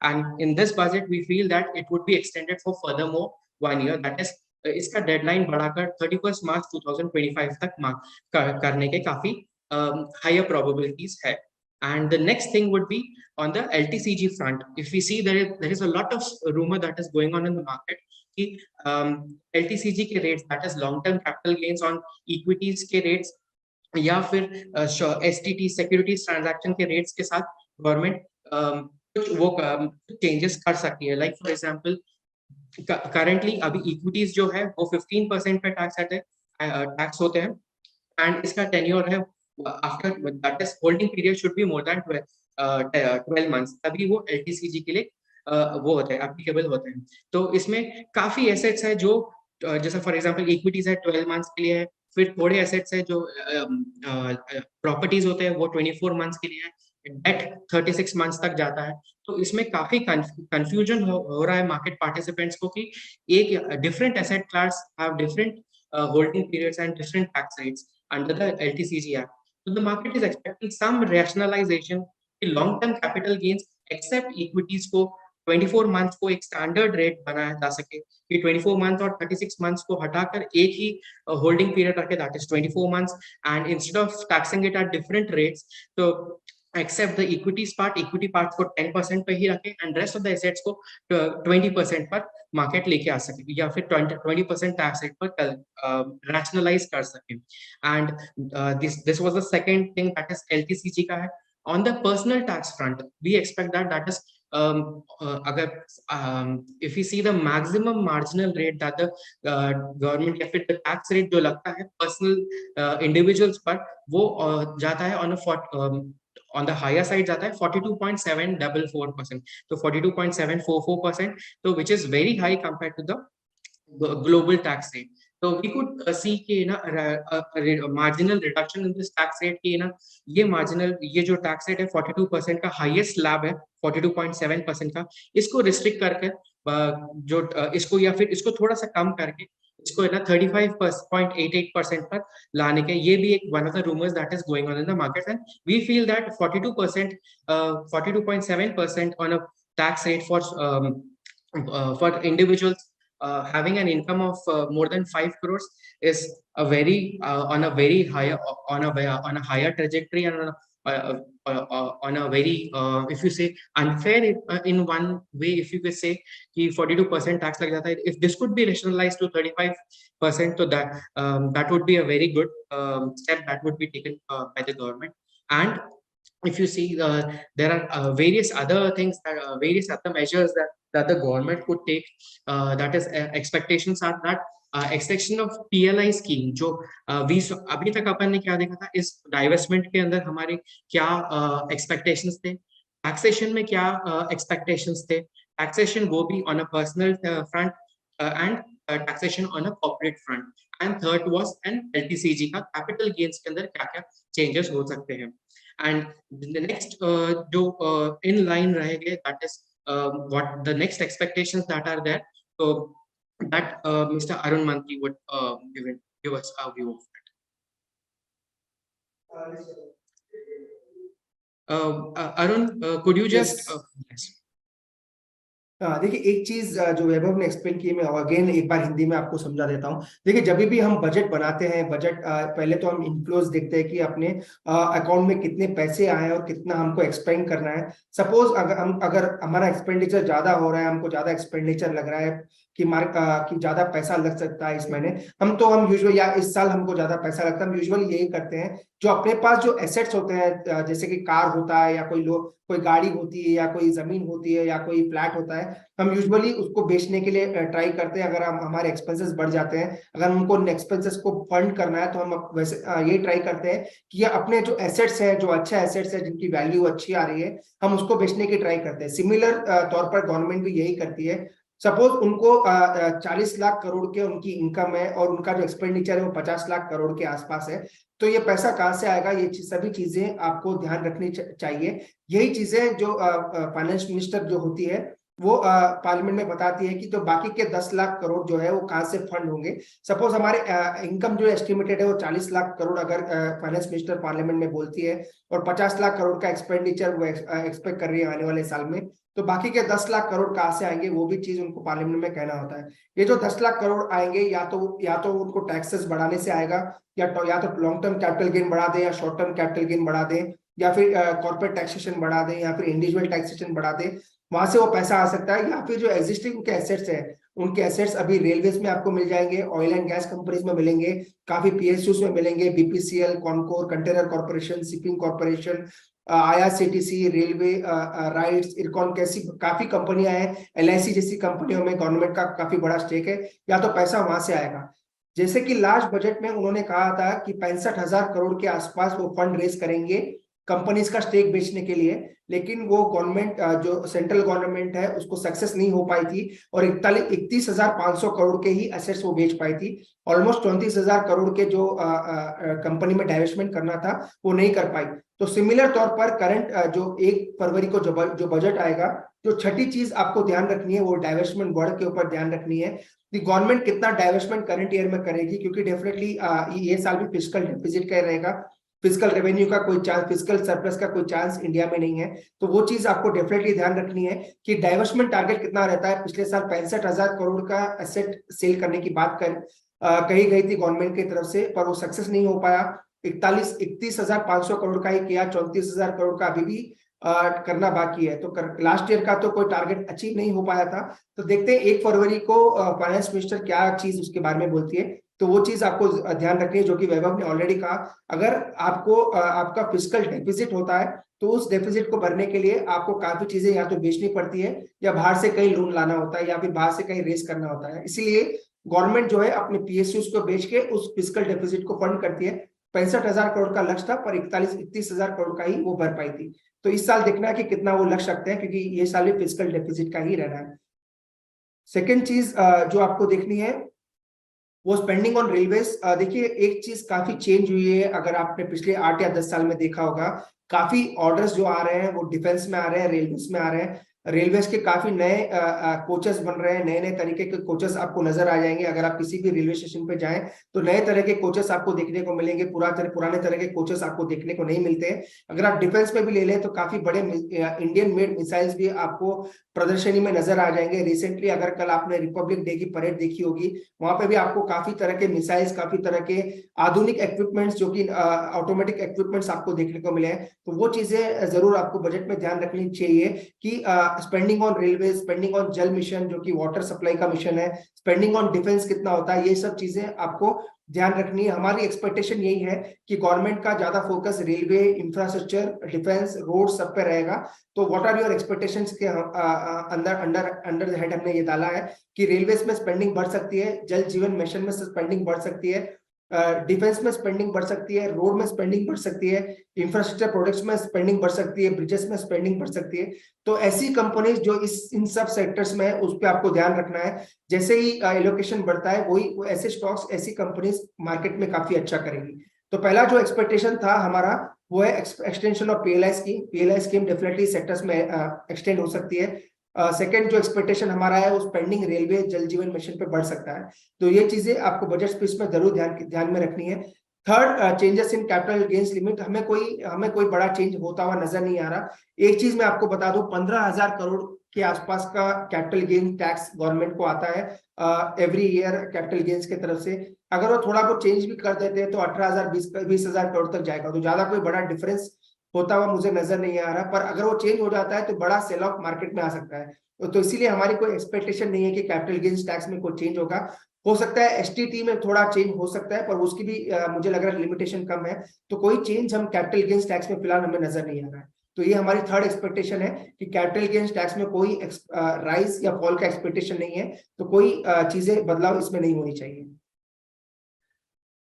and in this budget we feel that it would be extended for furthermore 1 year, that is इसका deadline बढ़ाकर 31st March 2025 तक करने के काफी higher probabilities है. And the next thing would be on the LTCG front. If we see there is a lot of rumor that is going on in the market कि LTCG के rates, that is long term capital gains on equities के rates या फिर STT securities transaction के rates के साथ government कुछ वो चेंजेस कर सकती है. लाइक फॉर एग्जांपल करंटली अभी इक्विटीज जो है वो 15% पे टैक्स होते हैं, एंड इसका टेन्योर है after that is holding period should be more than 12 months, तभी वो LTCG के लिए वो होते हैं, एप्लीकेबल होते हैं. तो इसमें काफी एसेट्स है जो जैसे फॉर एग्जांपल इक्विटीज है 12 मंथ्स के लिए है, फिर थोड़े एसेट्स है जो प्रॉपर्टीज होते हैं वो 24 मंथ्स के लिए है, डेट 36 मंथ्स तक जाता है. तो इसमें काफी कंफ्यूजन हो रहा है मार्केट पार्टिसिपेंट्स को कि एक different asset class have different holding periods and different tax rates under the LTCG act. So the market is expecting some rationalization कि long term capital gains except equities को 24 months को एक standard rate बनाया जा सके कि 24 month और 36 months को हटाकर एक ही होल्डिंग पीरियड रखे, that is 24 months, and instead of taxing it at different rates, तो except the equities part, equity part को 10% पे ही रखे and rest of the assets को 20% पर मार्केट लेके आ सके या फिर 20% टैक्स रेट पर रैशनलाइज कर सके. And this was the second thing that is LTCG का है. On the personal tax front, we expect that is if we see the maximum marginal rate that the government या फिर the tax rate जो लगता है personal individuals पर, वो जाता है on the higher side जाता है 42.744%, तो 42.744%, so which is very high compared to the global tax rate. So we could see कि ना marginal reduction in this tax rate कि ना ये जो tax rate है 42% का highest slab है 42.7% का, इसको restrict करके जो इसको या फिर इसको थोड़ा सा कम करके इसको है ना 35.88% पर लाने के, ये भी एक one of the rumors that is going on in the market, and we feel that 42%, 42.7% on a tax rate for for individuals having an income of more than 5 crores is a very on a very higher on a higher trajectory, and on a very if you say unfair in one way, if you could say कि 42% tax लग जाता है. If this could be rationalized to 35%, so that would be a very good step that would be taken by the government. And if you see, there are various other things, various other measures that the government could take. That is, expectations are that extension of PLI scheme, जो अभी तक अपन ने क्या देखा था, इस divestment के अंदर हमारे क्या एक्सपेक्टेशंस थे, टैक्सेशन में क्या एक्सपेक्टेशंस थे, टैक्सेशन वो भी on a personal front end taxation on a corporate front, and third was an LTCG का कैपिटल गेन्स के अंदर क्या क्या चेंजेस हो सकते हैं. And the next जो in line रहेंगे, that is what the next expectations that are there. So that Mr. Arun Mantri would give us a view of that. Arun, could you just yes. देखिए, एक चीज जो वैभव ने explain की, मैं again एक बार हिंदी में आपको समझा देता हूँ. देखिए, जब भी हम बजट बनाते हैं, बजट पहले तो हम इनफ्लोज देखते हैं कि अपने अकाउंट में कितने पैसे आए हैं और कितना हमको एक्सपेंड करना है. सपोज अगर हमारा एक्सपेंडिचर ज्यादा हो रहा है, हमको ज्यादा एक्सपेंडिचर लग रहा है कि ज्यादा पैसा लग सकता है इस महीने, हम यूजुअली, या इस साल हमको ज्यादा पैसा लगता है, हम यूजुअली यही करते हैं, जो अपने पास जो एसेट्स होते हैं, जैसे कि कार होता है या कोई गाड़ी होती है या कोई जमीन होती है या कोई फ्लैट होता है, हम यूजुअली उसको बेचने के लिए ट्राई करते हैं. अगर हमारे एक्सपेंसेस बढ़ जाते हैं, अगर हमको उन एक्सपेंसेस को फंड करना है, तो हम वैसे ये ट्राई करते हैं कि अपने जो एसेट्स है, जो अच्छा एसेट्स है, जिनकी वैल्यू अच्छी आ रही है, हम उसको बेचने की ट्राई करते हैं. सिमिलर तौर पर गवर्नमेंट भी यही करती है. सपोज उनको 40 लाख करोड़ के उनकी इनकम है और उनका जो एक्सपेंडिचर है वो 50 लाख करोड़ के आसपास है, तो ये पैसा कहाँ से आएगा, ये सभी चीजें आपको ध्यान रखनी चाहिए. यही चीजें जो फाइनेंस मिनिस्टर जो होती है, वो पार्लियामेंट में बताती है कि तो बाकी के 10 लाख करोड़ जो है वो कहाँ से फंड होंगे. सपोज हमारे इनकम जो एस्टिमेटेड है वो 40 लाख करोड़ अगर फाइनेंस मिनिस्टर पार्लियामेंट में बोलती है, और 50 लाख करोड़ का एक्सपेंडिचर वो एक्सपेक्ट कर रही है आने वाले साल में, तो बाकी के 10 लाख करोड़ कहाँ से आएंगे, वो भी चीज उनको पार्लियामेंट में कहना होता है. ये जो 10 लाख करोड़ आएंगे, या तो उनको टैक्सेस बढ़ाने से आएगा, या तो लॉन्ग टर्म कैपिटल गेन बढ़ा दें, या शॉर्ट टर्म कैपिटल गेन बढ़ा दें, या फिर कॉर्पोरेट टैक्सेशन बढ़ा दें, या फिर इंडिविजुअल टैक्सेशन बढ़ा दें, वहां से वो पैसा आ सकता है. या फिर जो एग्जिस्टिंग उनके एसेट्स है, उनके एसेट्स अभी रेलवेज में आपको मिल जाएंगे, ऑयल एंड गैस कंपनीज में मिलेंगे, काफी PSUs में मिलेंगे, BPCL, Concor, container corporation, shipping corporation, IRCTC, railway, rights, IRCON, कैसी काफी कंपनियां हैं. LIC जैसी कंपनियों में गवर्नमेंट का काफी बड़ा स्टेक है, या तो पैसा वहां से आएगा. जैसे कि लास्ट बजट में उन्होंने कहा था कि 65,000 करोड़ के आसपास वो फंड रेज करेंगे कंपनीज का स्टेक बेचने के लिए, लेकिन वो गवर्नमेंट जो सेंट्रल गवर्नमेंट है उसको सक्सेस नहीं हो पाई थी, और 31,500 करोड़ के ही एसेट्स वो बेच पाई थी. ऑलमोस्ट 34,000 करोड़ के जो कंपनी में डाइवेस्टमेंट करना था वो नहीं कर पाई. तो सिमिलर तौर पर करंट जो 1 फरवरी को जो बजट आएगा, जो छठी चीज आपको ध्यान रखनी है वो डाइवेस्टमेंट वर्ड के ऊपर ध्यान रखनी है कि गवर्नमेंट कितना डाइवेस्टमेंट करंट ईयर में करेगी, क्योंकि डेफिनेटली ये साल भी फिस्कल डेफिसिट का रहेगा, फिजिकल रेवेन्यू का कोई चांस, फिजिकल सरप्लस का कोई चांस इंडिया में नहीं है. तो वो चीज आपको डेफिनेटली ध्यान रखनी है कि डाइवर्समेंट टारगेट कितना रहता है. पिछले साल 65,000 करोड़ का एसेट सेल करने की बात कही गई थी गवर्नमेंट की तरफ से, पर वो सक्सेस नहीं हो पाया. 31,500 करोड़ का ही किया, 34,000 करोड़ का अभी भी करना बाकी है. तो लास्ट ईयर का तो कोई टारगेट अचीव नहीं हो पाया था. तो देखते हैं 1 फरवरी को फाइनेंस मिनिस्टर क्या चीज उसके बारे में बोलती है. तो वो चीज आपको ध्यान रखनी है, जो कि वैभव ने ऑलरेडी कहा. अगर आपको आपका फिस्कल डेफिसिट होता है, तो उस डेफिसिट को भरने के लिए आपको काफी चीजें या तो बेचनी पड़ती है, या बाहर से कहीं लोन लाना होता है, या फिर बाहर से कहीं रेस करना होता है. इसीलिए गवर्नमेंट जो है अपने PSUs को बेच के उस फिस्कल डेफिसिट को फंड करती है. 65,000 करोड़ का लक्ष्य था, पर 31,000 करोड़ का ही वो भर पाई थी. तो इस साल देखना है कि कितना वो लग सकते हैं, क्योंकि ये साल भी फिस्कल डेफिसिट का ही रहना है. सेकेंड चीज जो आपको देखनी है वो स्पेंडिंग ऑन रेलवेज. देखिए, एक चीज काफी चेंज हुई है. अगर आपने पिछले 8 या 10 साल में देखा होगा, काफी ऑर्डर्स जो आ रहे हैं वो डिफेंस में आ रहे हैं, रेलवेज में आ रहे हैं. रेलवेज के काफी नए कोचेस बन रहे हैं, नए नए तरीके के कोचेस आपको नजर आ जाएंगे। अगर आप किसी भी रेलवे स्टेशन पे जाएं तो नए तरह के कोचेस आपको देखने को मिलेंगे, पुराने तरह के कोचेस आपको देखने को नहीं मिलते हैं। अगर आप डिफेंस में भी ले लें तो काफी बड़े इंडियन मेड मिसाइल्स भी आपको प्रदर्शनी में नजर आ जाएंगे। रिसेंटली अगर कल आपने रिपब्लिक डे की परेड देखी होगी, वहां पे भी आपको काफी तरह के मिसाइल्स, काफी तरह के आधुनिक इक्विपमेंट्स जो कि ऑटोमेटिक इक्विपमेंट्स आपको देखने को मिले हैं। तो वो चीजें जरूर आपको बजट में ध्यान रखनी चाहिए कि spending on railway, spending on जल मिशन जो कि वाटर सप्लाई का मिशन है, स्पेंडिंग ऑन डिफेंस कितना होता है, ये सब चीजें आपको ध्यान रखनी है। हमारी एक्सपेक्टेशन यही है कि गवर्नमेंट का ज्यादा focus railway, infrastructure, defence, road सब पे रहेगा। तो व्हाट आर योर एक्सपेक्टेशंस के अंदर अंडर अंडर द हेड हमने ये डाला है कि रेलवेज में स्पेंडिंग बढ़ सकती है, जल जीवन मिशन में स्पेंडिंग बढ़ सकती है, डिफेंस में स्पेंडिंग बढ़ सकती है, रोड में स्पेंडिंग बढ़ सकती है, इंफ्रास्ट्रक्चर प्रोडक्ट्स में स्पेंडिंग बढ़ सकती है, ब्रिजेस में स्पेंडिंग बढ़ सकती है। तो ऐसी कंपनीज जो इन सब सेक्टर्स में है उस पर आपको ध्यान रखना है। जैसे ही एलोकेशन बढ़ता है वही वो ऐसे स्टॉक्स, ऐसी कंपनीज मार्केट में काफी अच्छा करेंगी। तो पहला जो एक्सपेक्टेशन था हमारा वो है extension of PLI scheme. PLI scheme definitely sectors में एक्सटेंड हो सकती है। सेकंड जो एक्सपेक्टेशन हमारा है वो स्पेंडिंग रेलवे, जल जीवन मिशन पे बढ़ सकता है। तो ये चीजें आपको बजट स्पीच में जरूर ध्यान में रखनी है। Third, changes in capital gains limit. हमें कोई बड़ा चेंज होता हुआ नजर नहीं आ रहा। एक चीज मैं आपको बता दूं, 15,000 करोड़ के आसपास का कैपिटल गेन टैक्स गवर्नमेंट को आता है एवरी ईयर कैपिटल गेन्स की तरफ से। अगर वो थोड़ा बहुत चेंज भी कर देते हैं तो 18,000 20,000 करोड़ तक जाएगा। तो ज्यादा कोई बड़ा डिफरेंस होता हुआ मुझे नजर नहीं आ रहा। पर अगर वो चेंज हो जाता है तो बड़ा सेल ऑफ मार्केट में आ सकता है। तो इसीलिए हमारी कोई एक्सपेक्टेशन नहीं है कि कैपिटल गेन्स टैक्स में कोई चेंज होगा। हो सकता है एसटीटी में थोड़ा चेंज हो सकता है, पर उसकी भी मुझे लग रहा है लिमिटेशन कम है। तो कोई चेंज हम कैपिटल गेन्स टैक्स में फिलहाल हमें नजर नहीं आ रहा है। तो ये हमारी थर्ड एक्सपेक्टेशन है कि कैपिटल गेन्स टैक्स में कोई राइज या फॉल का एक्सपेक्टेशन नहीं है। तो कोई चीजें बदलाव इसमें नहीं होनी चाहिए।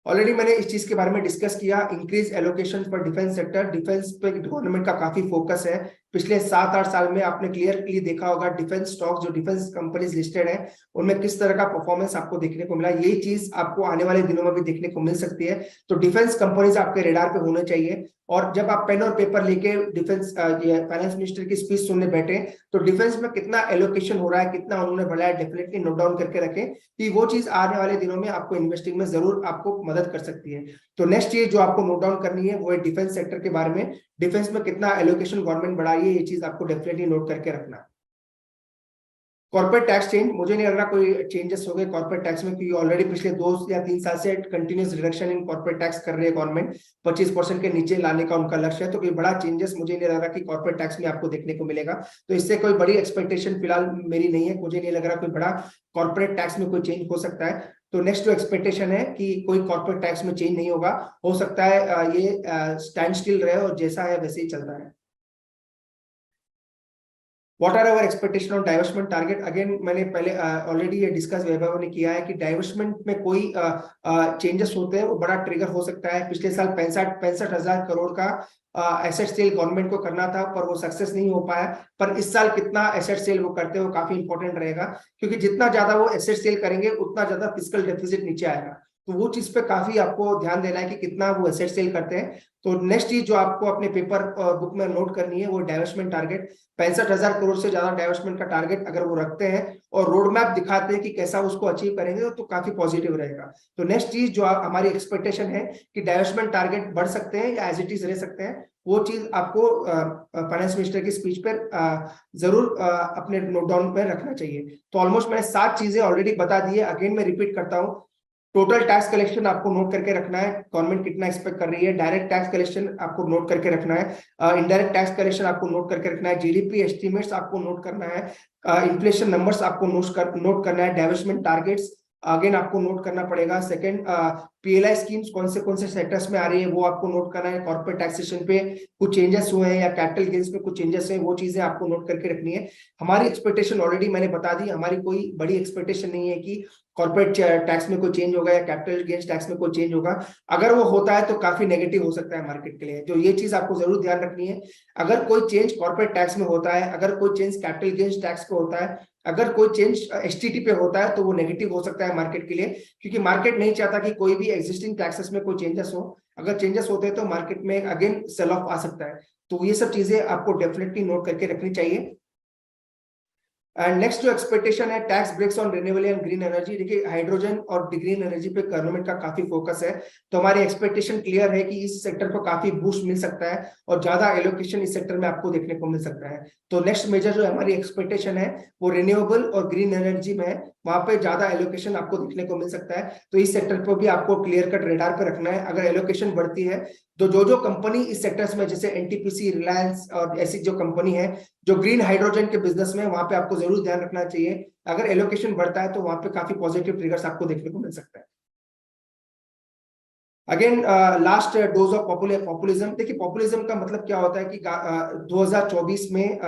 ऑलरेडी मैंने इस चीज के बारे में डिस्कस किया, increase allocation for defence sector. Defence पे गवर्नमेंट का काफी फोकस है। पिछले 7-8 साल में आपने क्लियरली देखा होगा डिफेंस स्टॉक, जो डिफेंस कंपनीज लिस्टेड है उनमें किस तरह का परफॉर्मेंस आपको देखने को मिला। यही चीज आपको आने वाले दिनों में भी देखने को मिल सकती है। तो डिफेंस कंपनीज आपके रेडार पे होने चाहिए। और जब आप पेन और पेपर लेके डिफेंस फाइनेंस मिनिस्टर की स्पीच सुनने बैठे तो डिफेंस में कितना एलोकेशन हो रहा है, कितना उन्होंने बढ़ाया, डेफिनेटली नोट डाउन करके रखें कि वो चीज आने वाले दिनों में आपको इन्वेस्टिंग में जरूर आपको मदद कर सकती है। तो नेक्स्ट चीज जो आपको नोट डाउन करनी है वो है डिफेंस सेक्टर के बारे में। डिफेंस में कितना एलोकेशन गवर्नमेंट बढ़ाई है, ये चीज आपको डेफिनेटली नोट करके रखना है। कॉर्पोरेट टैक्स चेंज, मुझे नहीं लग रहा कोई चेंजेस हो गए कॉर्पोरेट टैक्स में, क्योंकि ऑलरेडी पिछले 2 या 3 साल से continuous reduction in corporate tax कर रही है गवर्नमेंट। 25% के नीचे लाने का उनका लक्ष्य है। तो कोई बड़ा चेंजेस मुझे नहीं लग रहा कि कॉर्पोरेट टैक्स में आपको देखने को मिलेगा। तो इससे कोई बड़ी एक्सपेक्टेशन फिलहाल मेरी नहीं है। मुझे नहीं लग रहा कोई बड़ा कॉर्पोरेट टैक्स में कोई चेंज हो सकता है। तो नेक्स्ट जो एक्सपेक्टेशन है कि कोई कॉर्पोरेट टैक्स में चेंज नहीं होगा। हो सकता है ये स्टैंड स्टिल रहे और जैसा है वैसे ही चलता है। What are our expectation on divestment target? Again मैंने पहले ऑलरेडी ये डिस्कस वैभव ने किया है कि डाइवर्समेंट में कोई चेंजेस होते हैं वो बड़ा ट्रिगर हो सकता है। पिछले साल 65,000 करोड़ का एसेट सेल गवर्नमेंट को करना था पर वो सक्सेस नहीं हो पाया। पर इस साल कितना एसेट सेल वो करते हैं वो काफी इंपॉर्टेंट रहेगा, क्योंकि जितना ज्यादा वो एसेट सेल करेंगे उतना ज्यादा फिस्कल डेफिसिट नीचे आएगा। तो वो चीज पे काफी आपको ध्यान देना है कि कितना वो एसेट सेल करते हैं। तो नेक्स्ट चीज जो आपको अपने पेपर बुक में नोट करनी है वो डाइवर्समेंट टारगेट। 65,000 करोड़ से ज्यादा डाइवर्समेंट का टारगेट अगर वो रखते हैं और रोड मैप दिखाते हैं कि कैसा उसको अचीव करेंगे तो काफी पॉजिटिव रहेगा। तो नेक्स्ट चीज जो हमारी एक्सपेक्टेशन है कि डाइवर्समेंट टारगेट बढ़ सकते हैं या एज इट इज रह सकते हैं, वो चीज आपको फाइनेंस मिनिस्टर की स्पीच पर जरूर अपने नोट डाउन में रखना चाहिए। तो ऑलमोस्ट मैंने 7 चीजें ऑलरेडी बता दी है। अगेन मैं रिपीट करता हूँ, टोटल टैक्स कलेक्शन आपको नोट करके रखना है, गवर्नमेंट कितना एक्सपेक्ट कर रही है। डायरेक्ट टैक्स कलेक्शन आपको नोट करके रखना है। इनडायरेक्ट टैक्स कलेक्शन आपको नोट करके रखना है। जीडीपी एस्टिमेट्स आपको नोट करना है। इन्फ्लेशन नंबर्स आपको नोट करना है। डाइवर्समेंट टारगेट्स अगेन आपको नोट करना पड़ेगा। सेकंड, पीएलआई स्कीम्स कौन से सेक्टर्स में आ रही है वो आपको नोट करना है। कॉर्पोरेट टैक्सेशन पे कुछ चेंजेस हुए हैं या कैपिटल गेन्स पे कुछ चेंजेस हैं, वो चीजें आपको नोट करके रखनी है। हमारी एक्सपेक्टेशन ऑलरेडी मैंने बता दी, हमारी कोई बड़ी एक्सपेक्टेशन नहीं है कि कॉर्पोरेट टैक्स में कोई चेंज होगा या कैपिटल गेन्स टैक्स में कोई चेंज होगा। अगर वो होता है तो काफी नेगेटिव हो सकता है मार्केट के लिए। तो ये चीज आपको जरूर ध्यान रखनी है। अगर कोई चेंज कॉर्पोरेट टैक्स में होता है, अगर कोई चेंज कैपिटल गेन्स टैक्स पे होता है, अगर कोई चेंज एसटीटी पे होता है तो वो नेगेटिव हो सकता है मार्केट के लिए, क्योंकि मार्केट नहीं चाहता कि कोई भी एग्जिस्टिंग टैक्सेस में कोई चेंजेस हो। अगर चेंजेस होते हैं तो मार्केट में अगेन सेल ऑफ आ सकता है। तो ये सब चीजें आपको डेफिनेटली नोट करके रखनी चाहिए। एंड नेक्स्ट जो एक्सपेक्टेशन है, tax breaks on renewable and green energy. देखिए हाइड्रोजन और ग्रीन एनर्जी पे गवर्नमेंट का काफी फोकस है, तो हमारी एक्सपेक्टेशन क्लियर है कि इस सेक्टर को काफी बूस्ट मिल सकता है और ज्यादा एलोकेशन इस सेक्टर में आपको देखने को मिल सकता है। तो नेक्स्ट मेजर जो हमारी एक्सपेक्टेशन है वो रिन्यूएबल और ग्रीन एनर्जी में है, वहां पे ज्यादा एलोकेशन आपको देखने को मिल सकता है। तो इस सेक्टर पर भी आपको क्लियर कट रेडार पे रखना है। अगर एलोकेशन बढ़ती है तो जो कंपनी इस सेक्टर्स में, जैसे एनटीपीसी, रिलायंस और ऐसी जो कंपनी है जो ग्रीन हाइड्रोजन के बिजनेस में, वहां पे आपको जरूर ध्यान रखना चाहिए। अगर एलोकेशन बढ़ता है तो वहां पे काफी पॉजिटिव ट्रिगर्स आपको देखने को मिल सकता है। Again last dose of populism. देखिए पॉपुलिज्म का मतलब क्या होता है कि 2024 में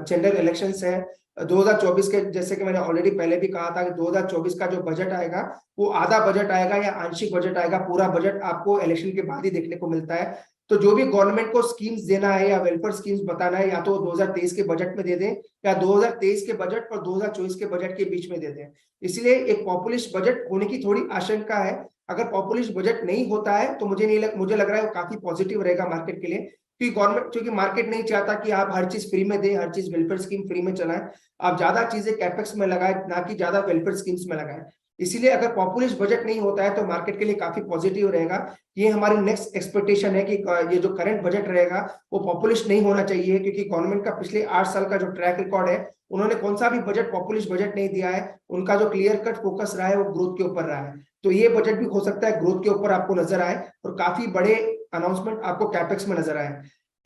जनरल इलेक्शंस है। 2024 के, जैसे कि मैंने ऑलरेडी पहले भी कहा था कि 2024 का जो बजट आएगा वो आधा बजट आएगा या आंशिक बजट आएगा, पूरा बजट आपको इलेक्शन के बाद ही देखने को मिलता है। तो जो भी गवर्नमेंट को स्कीम्स देना है या वेलफेयर स्कीम्स बताना है, या तो 2023 के बजट में दे दें या 2023 के बजट और 2024 के बजट के बीच में दे दें। इसलिए एक पॉपुलिस्ट बजट होने की थोड़ी आशंका है। अगर पॉपुलिस्ट बजट नहीं होता है तो मुझे लग रहा है वो काफी पॉजिटिव रहेगा मार्केट के लिए, क्योंकि गवर्नमेंट, क्योंकि मार्केट नहीं चाहता कि आप हर चीज फ्री में दें, हर चीज वेलफेयर स्कीम फ्री में चलाएं। आप ज्यादा चीजें कैपेक्स में लगाएं, ना कि ज्यादा वेलफेयर स्कीम्स में लगाएं। इसीलिए अगर पॉपुलिस्ट बजट नहीं होता है तो मार्केट के लिए काफी पॉजिटिव रहेगा। ये हमारी नेक्स्ट एक्सपेक्टेशन है कि ये जो करंट बजट रहेगा वो पॉपुलिस्ट नहीं होना चाहिए, क्योंकि गवर्नमेंट का पिछले 8 साल का जो ट्रैक रिकॉर्ड है, उन्होंने कौन सा भी बजट पॉपुलिस्ट बजट नहीं दिया है। उनका जो क्लियर कट फोकस रहा है वो ग्रोथ के ऊपर रहा है। तो ये बजट भी हो सकता है ग्रोथ के ऊपर आपको नजर आए और काफी बड़े अनाउंसमेंट आपको कैपेक्स में नजर आए।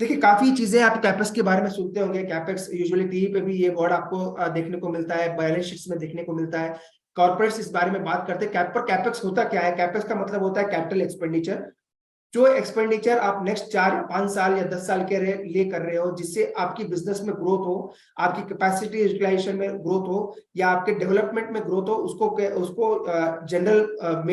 देखिए काफी चीजें आप कैपेक्स के बारे में सुनते होंगे। कैपेक्स यूजुअली टीवी पे भी ये वर्ड आपको देखने को मिलता है, बैलेंस शीट्स में देखने को मिलता है, कॉर्पोरेट्स इस बारे में बात करते हैं। पर कैपेक्स होता क्या है? कैपेक्स का मतलब होता है कैपिटल एक्सपेंडिचर। जो एक्सपेंडिचर आप नेक्स्ट 4 या 5 साल या 10 साल के लिए कर रहे हो, जिससे आपकी बिजनेस में ग्रोथ हो, आपकी कैपेसिटी यूटिलाइजेशन में ग्रोथ हो या आपके डेवलपमेंट में ग्रोथ हो, उसको जनरल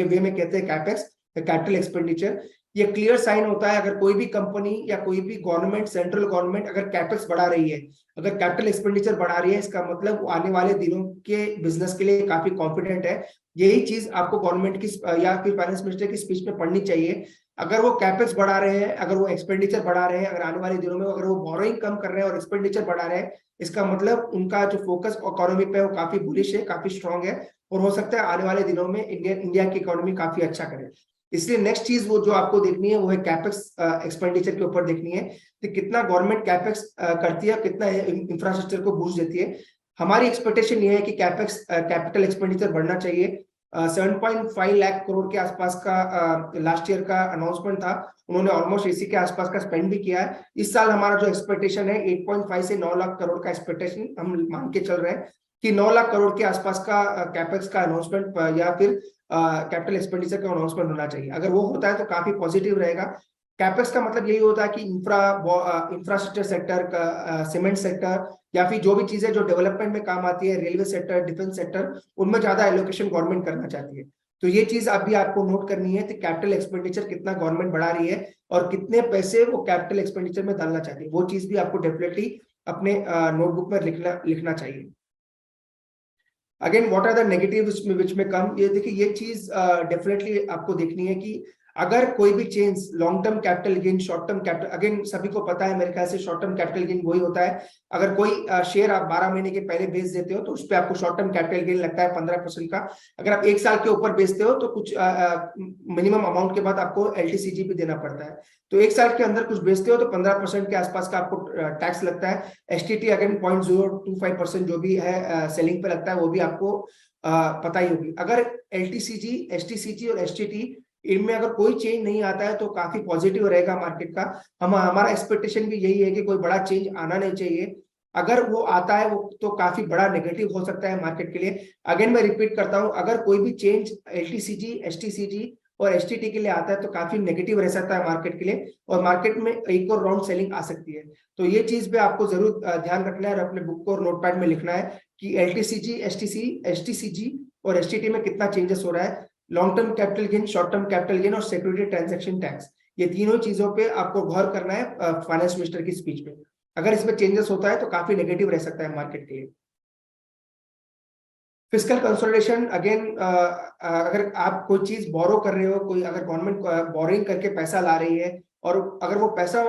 वे में कहते हैं कैपेक्स, कैपिटल एक्सपेंडिचर। ये क्लियर साइन होता है अगर कोई भी कंपनी या कोई भी गवर्नमेंट, सेंट्रल गवर्नमेंट अगर कैपेक्स बढ़ा रही है, अगर कैपिटल एक्सपेंडिचर बढ़ा रही है, इसका मतलब वो आने वाले दिनों के बिजनेस के लिए काफी कॉन्फिडेंट है। यही चीज आपको गवर्नमेंट की या फिर फाइनेंस मिनिस्टर की स्पीच में पढ़नी चाहिए। अगर वो कैपेक्स बढ़ा रहे हैं, अगर वो एक्सपेंडिचर बढ़ा रहे हैं, अगर आने वाले दिनों में अगर वो बोरोइंग कम कर रहे हैं और एक्सपेंडिचर बढ़ा रहे हैं, इसका मतलब उनका जो फोकस इकोनॉमी पे है वो काफी बुलिश है, काफी स्ट्रांग है, और हो सकता है आने वाले दिनों में इंडिया की इकोनॉमी काफी अच्छा करे। इसलिए नेक्स्ट चीज वो जो आपको देखनी है वो है कैपेक्स एक्सपेंडिचर के ऊपर देखनी है कि कितना गवर्नमेंट कैपेक्स करती है, कितना इंफ्रास्ट्रक्चर को बूस्ट देती है। हमारी एक्सपेक्टेशन ये है कि कैपेक्स कैपिटल एक्सपेंडिचर बढ़ना चाहिए। 7.5 लाख करोड़ के आसपास का लास्ट ईयर का अनाउंसमेंट था, उन्होंने ऑलमोस्ट इसी के आसपास का स्पेंड भी किया है। इस साल हमारा जो एक्सपेक्टेशन है 8.5 से 9 लाख करोड़ का एक्सपेक्टेशन हम मान के चल रहे हैं कि 9 लाख करोड़ के आसपास का कैपेक्स का अनाउंसमेंट या फिर कैपिटल एक्सपेंडिचर का अनाउंसमेंट होना चाहिए। अगर वो होता है तो काफी पॉजिटिव रहेगा। कैपेक्स का मतलब यही होता है कि इंफ्रास्ट्रक्चर सेक्टर का, सीमेंट सेक्टर या फिर जो भी चीजें जो डेवलपमेंट में काम आती है, रेलवे सेक्टर, डिफेंस सेक्टर, उनमें ज्यादा एलोकेशन गवर्नमेंट करना चाहती है। तो ये चीज अभी आपको नोट करनी है कि कैपिटल एक्सपेंडिचर कितना गवर्नमेंट बढ़ा रही है और कितने पैसे वो कैपिटल एक्सपेंडिचर में डालना चाहती है। वो चीज भी आपको डेफिनेटली अपने नोटबुक में लिखना चाहिए। Again what are the negatives which में कम, ये देखिए ये चीज डेफिनेटली आपको देखनी है कि अगर कोई भी change long term capital gain, short term capital, again सभी को पता है मेरे ख्याल से शॉर्ट टर्म कैपिटल गेन वही होता है। अगर कोई शेयर आप 12 महीने के पहले बेच देते हो तो उस पर आपको शॉर्ट टर्म कैपिटल गेन लगता है 15% का। अगर आप 1 साल के ऊपर बेचते हो तो कुछ मिनिमम अमाउंट के बाद आपको LTCG भी देना पड़ता है। तो 1 साल के अंदर कुछ बेचते हो तो 15% के आसपास का आपको टैक्स लगता है। STT अगेन 0.025% जो भी है सेलिंग पे लगता है, वो भी आपको पता ही होगी। अगर LTCG, STCG और STT इनमें अगर कोई चेंज नहीं आता है तो काफी पॉजिटिव रहेगा मार्केट का। हमारा एक्सपेक्टेशन भी यही है कि कोई बड़ा चेंज आना नहीं चाहिए। अगर वो आता है वो तो काफी बड़ा नेगेटिव हो सकता है मार्केट के लिए। अगेन मैं रिपीट करता हूं, अगर कोई भी चेंज LTCG, STCG और STT के लिए आता है तो काफी नेगेटिव रह सकता है मार्केट के लिए, और मार्केट में एक और राउंड सेलिंग आ सकती है। तो ये चीज भी आपको जरूर ध्यान रखना है और अपने बुक को और नोटपैड में लिखना है कि LTCG, STCG और STT में कितना चेंजेस हो रहा है। Long term capital gain, short term capital gain और सिक्योरिटी ट्रांजैक्शन टैक्स, ये तीनों चीजों पे आपको गौर करना है फाइनेंस मिनिस्टर की स्पीच में। अगर इसमें चेंजेस होता है तो काफी नेगेटिव रह सकता है मार्केट के लिए। फिस्कल कंसोलिडेशन, अगेन अगर आप कोई चीज बोरो कर रहे हो, कोई अगर गवर्नमेंट बोरिंग करके पैसा ला रही है और अगर वो पैसा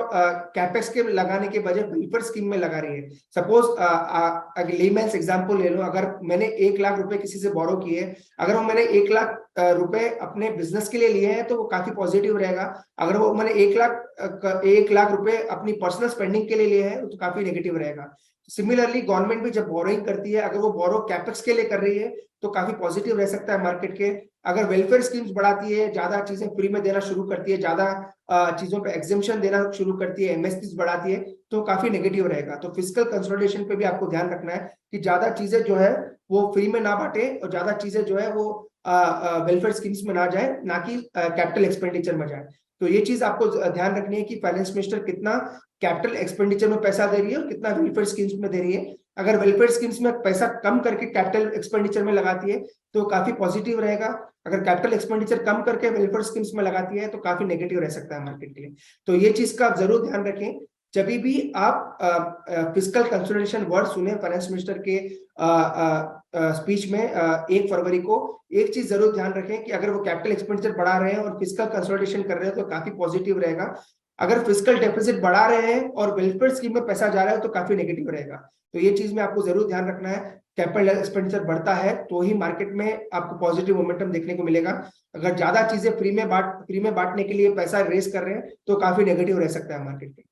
कैपेक्स के लगाने के बजाय वेलफेयर स्कीम में लगा रही है, सपोज अगर लेमैन्स एग्जांपल ले लो, अगर मैंने 1 लाख रुपए किसी से बोरो किए, अगर वो मैंने 1 लाख रुपए अपने बिजनेस के लिए लिए हैं तो वो काफी पॉजिटिव रहेगा। अगर वो मैंने 1 लाख रुपए अपनी पर्सनल स्पेंडिंग के लिए लिए हैं तो काफी नेगेटिव रहेगा। सिमिलरली गवर्नमेंट भी जब बोरोइंग करती है, अगर वो बोरो कैपेक्स के लिए कर रही है तो काफी पॉजिटिव रह सकता है मार्केट के। अगर वेलफेयर स्कीम्स बढ़ाती है, ज्यादा चीजें फ्री में देना शुरू करती है, ज्यादा चीजों पे एग्जेम्पशन देना शुरू करती है, एमएसपीज बढ़ाती है, तो काफी नेगेटिव रहेगा। तो फिस्कल कंसोलिडेशन पे भी आपको ध्यान रखना है कि ज्यादा चीजें जो है वो फ्री में ना बांटे और ज्यादा चीजें जो है वो वेलफेयर स्कीम्स में ना जाए, ना कि कैपिटल एक्सपेंडिचर में जाए। तो ये चीज आपको ध्यान रखनी है कि फाइनेंस मिनिस्टर कितना कैपिटल एक्सपेंडिचर में पैसा दे रही है और कितना वेलफेयर स्कीम्स में दे रही है। अगर वेलफेयर स्कीम्स में पैसा कम करके कैपिटल एक्सपेंडिचर में लगाती है तो काफी पॉजिटिव रहेगा। अगर कैपिटल एक्सपेंडिचर कम करके वेलफेयर स्कीम्स में लगाती है तो काफी नेगेटिव रह सकता है मार्केट के लिए। तो ये चीज का आप जरूर ध्यान रखें जब भी आप फिस्कल कंसोलिडेशन वर्ड सुने फाइनेंस मिनिस्टर के स्पीच में 1 फरवरी को। एक चीज जरूर ध्यान रखें कि अगर वो कैपिटल एक्सपेंडिचर बढ़ा रहे हैं और फिस्कल कंसोलिडेशन कर रहे हैं तो काफी पॉजिटिव रहेगा। अगर फिस्कल डेफिसिट बढ़ा रहे हैं और वेलफेयर स्कीम में पैसा जा रहा है तो काफी नेगेटिव रहेगा। तो ये चीज में आपको जरूर ध्यान रखना है। कैपिटल एक्सपेंडिचर बढ़ता है तो ही मार्केट में आपको पॉजिटिव मोमेंटम देखने को मिलेगा। अगर ज्यादा चीजें फ्री में बांटने के लिए पैसा रेस कर रहे हैं तो काफी नेगेटिव रह सकता है मार्केट के।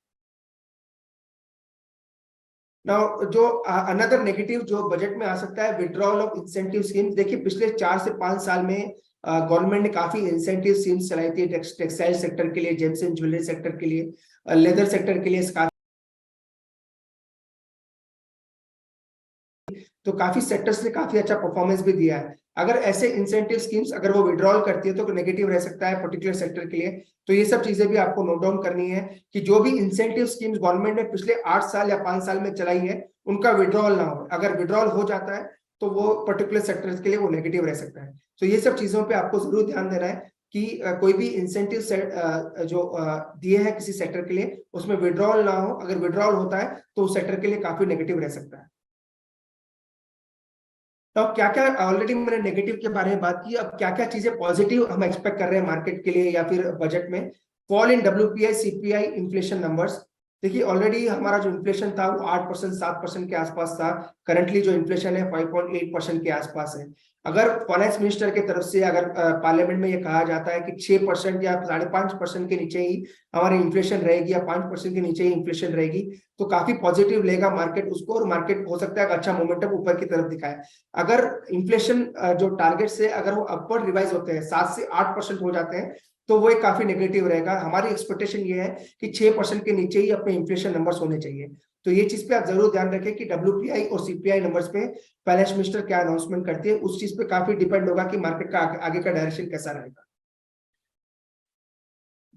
नाउ जो अनदर नेगेटिव जो बजट में आ सकता है, विड्रॉल ऑफ इंसेंटिव स्कीम्स। देखिए पिछले 4 से 5 साल में गवर्नमेंट ने काफी इंसेंटिव स्कीम्स चलाई थी, टेक्सटाइल सेक्टर के लिए, जेम्स एंड ज्वेलरी सेक्टर के लिए, लेदर सेक्टर के लिए, तो काफी सेक्टर्स ने काफी अच्छा परफॉर्मेंस भी दिया है। अगर ऐसे इंसेंटिव स्कीम्स अगर वो विड्रॉल करती है तो नेगेटिव रह सकता है पर्टिकुलर सेक्टर के लिए। तो ये सब चीजें भी आपको नोट डाउन करनी है कि जो भी इंसेंटिव स्कीम्स गवर्नमेंट ने पिछले 8 साल या 5 साल में चलाई है उनका विड्रॉल ना हो। अगर विड्रॉल हो जाता है तो वो पर्टिकुलर सेक्टर्स के लिए वो नेगेटिव रह सकता है। तो ये सब चीजों पर आपको जरूर ध्यान देना है कि कोई भी इंसेंटिव जो दिए हैं किसी सेक्टर के लिए उसमें विड्रॉल ना हो। अगर विड्रॉल होता है तो उस सेक्टर के लिए काफी नेगेटिव रह सकता है। तो क्या क्या ऑलरेडी मैंने नेगेटिव के बारे में बात की, अब क्या क्या चीजें पॉजिटिव हम एक्सपेक्ट कर रहे हैं मार्केट के लिए या फिर बजट में। Fall in WPI CPI inflation numbers. देखिए ऑलरेडी हमारा जो इन्फ्लेशन था वो 8% 7% के आसपास था। करंटली जो इन्फ्लेशन है 5.8% के आसपास है। अगर फाइनेंस मिनिस्टर की तरफ से अगर पार्लियामेंट में ये कहा जाता है कि 6% या 5.5% के नीचे ही हमारी इन्फ्लेशन रहेगी या 5% के नीचे ही इन्फ्लेशन रहेगी तो काफी पॉजिटिव लेगा मार्केट उसको, और मार्केट हो सकता है अच्छा मोमेंटम ऊपर की तरफ दिखाए। अगर इन्फ्लेशन जो टारगेट से अगर वो अपवर्ड रिवाइज होते हैं 7 से 8% हो जाते हैं तो वो एक काफी नेगेटिव रहेगा। हमारी एक्सपेक्टेशन ये है कि 6% के नीचे ही अपने इन्फ्लेशन नंबर्स होने चाहिए। तो ये चीज पे आप जरूर ध्यान रखें कि डब्ल्यूपीआई और सीपीआई नंबर्स पे फाइनेंस मिनिस्टर क्या अनाउंसमेंट करती है, उस चीज पे काफी डिपेंड होगा कि मार्केट का आगे का डायरेक्शन कैसा रहेगा।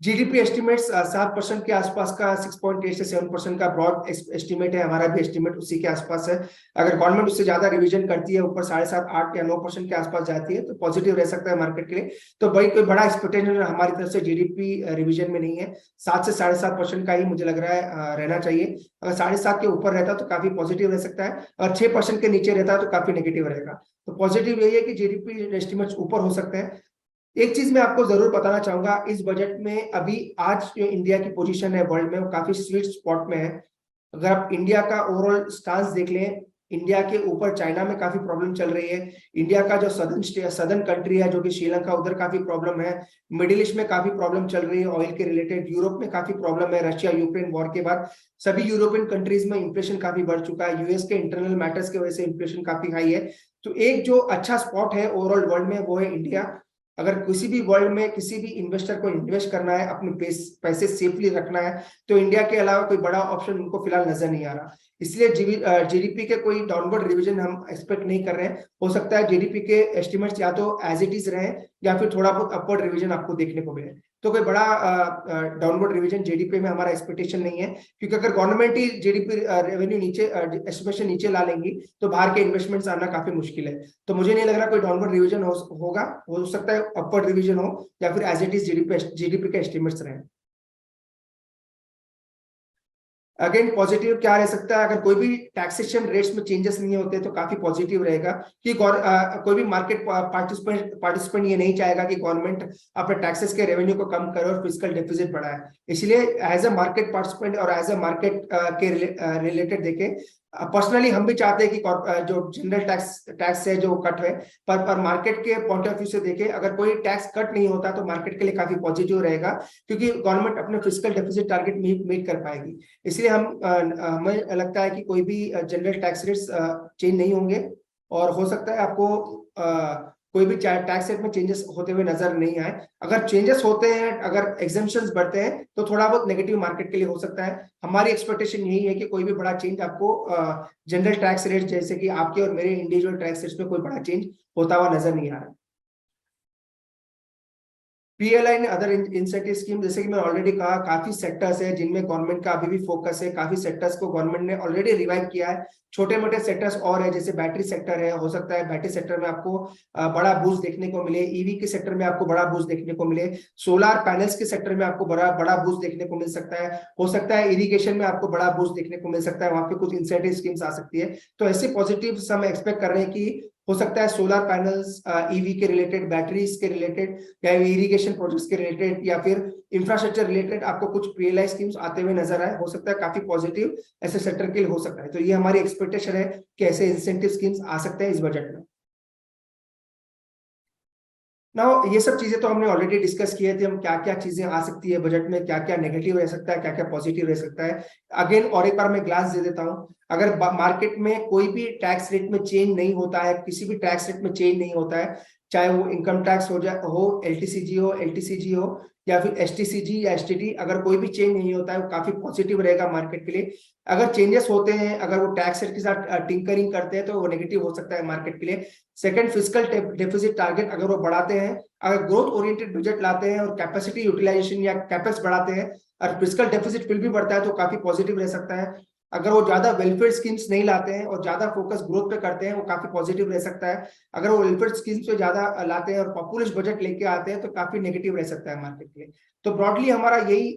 जीडीपी एस्टिमेट्स 7% के आसपास का, 6.8 से 7% का ब्रॉड एस्टिमेट है। हमारा भी एस्टिमेट उसी के आसपास है। अगर गवर्नमेंट उससे ज्यादा रिवीजन करती है, ऊपर 7.5 8 या 9% के आसपास जाती है तो पॉजिटिव रह सकता है मार्केट के लिए। तो भाई कोई बड़ा एक्सपेक्टेशन हमारी तरफ से जीडीपी रिवीजन में नहीं है। 7 से 7.5% का ही मुझे लग रहा है रहना चाहिए। अगर 7.5 के ऊपर रहता तो काफी पॉजिटिव रह सकता है, और 6% के नीचे रहता है तो काफी नेगेटिव रहेगा। तो पॉजिटिव यही है कि जीडीपी एस्टिमेट्स ऊपर हो सकते हैं। एक चीज मैं आपको जरूर बताना चाहूंगा, इस बजट में अभी आज जो इंडिया की पोजीशन है वर्ल्ड में वो काफी स्वीट स्पॉट में है। अगर आप इंडिया का ओवरऑल स्टांस देख लें, इंडिया के ऊपर चाइना में काफी प्रॉब्लम चल रही है। इंडिया का जो सदर्न कंट्री है जो कि श्रीलंका, उधर काफी प्रॉब्लम है। मिडिल ईस्ट में काफी प्रॉब्लम चल रही है ऑयल के रिलेटेड। यूरोप में काफी प्रॉब्लम है, रशिया यूक्रेन वॉर के बाद सभी यूरोपियन कंट्रीज में इन्फ्लेशन काफी बढ़ चुका है। यूएस के इंटरनल मैटर्स की वजह से इन्फ्लेशन काफी हाई है। तो एक जो अच्छा स्पॉट है ओवरऑल वर्ल्ड में वो है इंडिया। अगर किसी भी वर्ल्ड में किसी भी इन्वेस्टर को इन्वेस्ट करना है, अपने पैसे सेफली रखना है, तो इंडिया के अलावा कोई बड़ा ऑप्शन उनको फिलहाल नजर नहीं आ रहा। इसलिए जीडीपी के कोई डाउनवर्ड रिवीजन हम एक्सपेक्ट नहीं कर रहे हैं। हो सकता है जीडीपी के एस्टिमेट्स या तो एज इट इज रहे या फिर थोड़ा बहुत अपवर्ड रिवीजन आपको देखने को मिले। तो कोई बड़ा डाउनवर्ड रिवीजन जीडीपी में हमारा एक्सपेक्टेशन नहीं है, क्योंकि अगर गवर्नमेंट ही जीडीपी रेवेन्यू नीचे एस्टिमेशन नीचे ला लेंगी तो बाहर के इन्वेस्टमेंट्स आना काफी मुश्किल है। तो मुझे नहीं लग रहा कोई डाउनवर्ड रिवीजन होगा। हो सकता है अपवर्ड रिवीजन हो या फिर एज इट इज जीडीपी के एस्टिमेट्स रहे। अगेन पॉजिटिव क्या रह सकता है, अगर कोई भी टैक्सेशन रेट्स में चेंजेस नहीं होते तो काफी पॉजिटिव रहेगा कि कोई भी मार्केट पार्टिसिपेंट ये नहीं चाहेगा कि गवर्नमेंट अपने टैक्सेस के रेवेन्यू को कम करे और फिजिकल डेफिसिट बढ़ाए। इसलिए एज अ मार्केट पार्टिसिपेंट और एज अ मार्केट के रिलेटेड देखें, पर्सनली हम भी चाहते हैं कि जो जनरल टैक्स है जो कट है, पर मार्केट के पॉइंट ऑफ व्यू से देखें, अगर कोई टैक्स कट नहीं होता तो मार्केट के लिए काफी पॉजिटिव रहेगा, क्योंकि गवर्नमेंट अपने फिजिकल डेफिसिट टारगेट मीट कर पाएगी। इसलिए हमें लगता है कि कोई भी जनरल टैक्स रेट्स चेंज नहीं होंगे, और हो सकता है आपको कोई भी टैक्स रेट में चेंजेस होते हुए नजर नहीं आए। अगर चेंजेस होते हैं, अगर एग्जेम्पशंस बढ़ते हैं तो थोड़ा बहुत नेगेटिव मार्केट के लिए हो सकता है। हमारी एक्सपेक्टेशन यही है कि कोई भी बड़ा चेंज आपको जनरल टैक्स रेट, जैसे कि आपके और मेरे इंडिविजुअल टैक्स रेट्स में कोई बड़ा चेंज होता हुआ नजर नहीं आ रहा। पीएलआई ने अदर इंसेंटिव स्कीम, जैसे कि मैंने ऑलरेडी कहा, काफी सेक्टर्स है जिनमें गवर्नमेंट का अभी भी फोकस है। काफी सेक्टर्स को गवर्नमेंट ने ऑलरेडी रिवाइव किया है। छोटे मोटे सेक्टर्स और है, जैसे बैटरी सेक्टर है, हो सकता है बैटरी सेक्टर में आपको बड़ा बूस्ट देखने को मिले, ईवी के सेक्टर में आपको बड़ा बूस्ट देखने को मिले, सोलर पैनल्स के सेक्टर में आपको बड़ा बूस्ट देखने को मिल सकता है, हो सकता है इरिगेशन में आपको बड़ा बूस्ट देखने को मिल सकता है, वहां पे कुछ इंसेंटिव स्कीम्स आ सकती है। तो ऐसे पॉजिटिव हम एक्सपेक्ट कर रहे हैं कि हो सकता है सोलर पैनल्स, ईवी के रिलेटेड, बैटरीज के रिलेटेड, या इरिगेशन प्रोजेक्ट्स के रिलेटेड, या फिर इंफ्रास्ट्रक्चर रिलेटेड आपको कुछ पीएलआई स्कीम्स आते हुए नजर आए। हो सकता है काफी पॉजिटिव ऐसे सेक्टर के लिए हो सकता है। तो ये हमारी एक्सपेक्टेशन है कि ऐसे इंसेंटिव स्कीम्स आ सकते हैं इस बजट में। नाउ ये सब चीजें तो हमने ऑलरेडी डिस्कस किए थे, हम क्या क्या चीजें आ सकती है बजट में, क्या क्या नेगेटिव रह सकता है, क्या क्या पॉजिटिव रह सकता है। अगेन और एक बार मैं ग्लास दे देता हूं, अगर मार्केट में कोई भी टैक्स रेट में चेंज नहीं होता है, किसी भी टैक्स रेट में चेंज नहीं होता है, चाहे वो इनकम टैक्स हो एलटीसीजी हो, एलटीसीजी हो, या फिर एसटीसीजी या एसटीटी, अगर कोई भी चेंज नहीं होता है वो काफी पॉजिटिव रहेगा मार्केट के लिए। अगर चेंजेस होते हैं, अगर वो टैक्स रेट के साथ टिंकरिंग करते हैं तो वो नेगेटिव हो सकता है मार्केट के लिए। सेकंड, फिजिकल डेफिसिट टारगेट अगर वो बढ़ाते हैं, अगर ग्रोथ ओरिएंटेड बजट लाते हैं और कैपेसिटी यूटिलाइजेशन या कैपेक्स बढ़ाते हैं और फिजिकल डेफिसिट फिर भी बढ़ता है तो काफी पॉजिटिव रह सकता है। अगर वो ज्यादा वेलफेयर स्कीम्स नहीं लाते हैं और ज्यादा फोकस ग्रोथ पे करते हैं, वो काफी पॉजिटिव रह सकता है। अगर वो वेलफेयर स्कीम्स पे ज्यादा लाते हैं और पॉपुलिस्ट बजट लेके आते हैं तो काफी नेगेटिव रह सकता है मार्केट के लिए। तो ब्रॉडली हमारा यही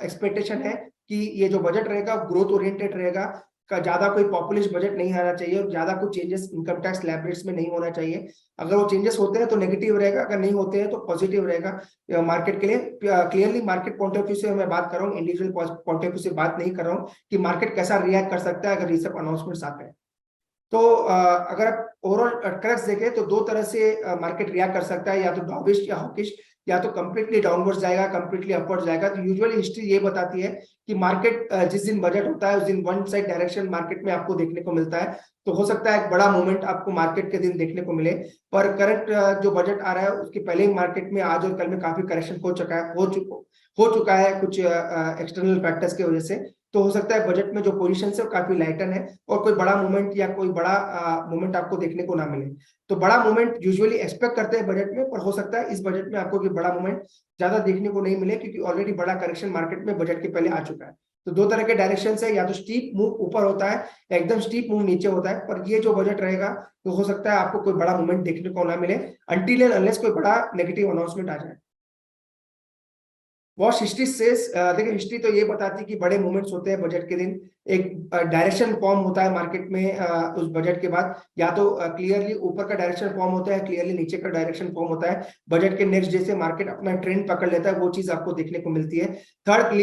एक्सपेक्टेशन है कि ये जो बजट रहेगा ग्रोथ ओरिएंटेड रहेगा, का ज्यादा कोई पॉपुलिस्ट बजट नहीं आना चाहिए और ज्यादा कुछ changes income tax slab rates में नहीं होना चाहिए। अगर वो चेंजेस होते हैं तो नेगेटिव रहेगा, अगर नहीं होते हैं तो पॉजिटिव रहेगा मार्केट के लिए। Clearly market point of view से मैं बात कर रहा हूँ, इंडिविजुअल पॉइंट ऑफ व्यू से बात नहीं कर रहा हूँ कि मार्केट कैसा रिएक्ट कर सकता है अगर ये सब अनाउंसमेंट्स आते हैं। तो अगर आप ओवरऑल क्रक्स देखें तो दो तरह से मार्केट रिएक्ट कर सकता है, या तो डॉविश या हॉकिश, या तो कंप्लीटली डाउनवर्ड जाएगा, कंप्लीटली अपवर्ड जाएगा। तो यूजुअली हिस्ट्री ये बताती है कि मार्केट जिस दिन बजट होता है उस दिन वन साइड डायरेक्शन मार्केट में आपको देखने को मिलता है। तो हो सकता है एक बड़ा मूवमेंट आपको मार्केट के दिन देखने को मिले, पर करंट जो बजट आ रहा है उसके पहले ही मार्केट में आज और कल में काफी करेक्शन हो चुका है कुछ एक्सटर्नल फैक्टर्स की वजह से। तो हो सकता है बजट में जो पोजीशन है वो काफी लाइटन है और कोई बड़ा मूवमेंट या कोई बड़ा मूवमेंट आपको देखने को ना मिले। तो बड़ा मूवमेंट यूजुअली एक्सपेक्ट करते हैं बजट में, पर हो सकता है इस बजट में आपको कोई बड़ा मूवमेंट ज्यादा देखने को नहीं मिले, क्योंकि ऑलरेडी बड़ा करेक्शन मार्केट में बजट के पहले आ चुका है। तो दो तरह के डायरेक्शन है, या तो स्टीप मूव ऊपर होता है या एकदम स्टीप मूव नीचे होता है। पर ये जो बजट रहेगा तो हो सकता है आपको कोई बड़ा मूवमेंट देखने को ना मिले अनटिल एंड अनलेस कोई बड़ा नेगेटिव अनाउंसमेंट आ जाए। वॉच हिस्ट्री सेज, देखिए हिस्ट्री तो ये बताती है कि बड़े मूवमेंट्स होते हैं बजट के दिन। एक डायरेक्शन फॉर्म होता है मार्केट में उस बजट के बाद, या तो क्लियरली ऊपर का डायरेक्शन फॉर्म होता है, क्लियरली नीचे का डायरेक्शन फॉर्म होता है। बजट के नेक्स्ट डे से मार्केट अपना ट्रेंड पकड़ लेता है, वो चीज आपको देखने को मिलती है। Third,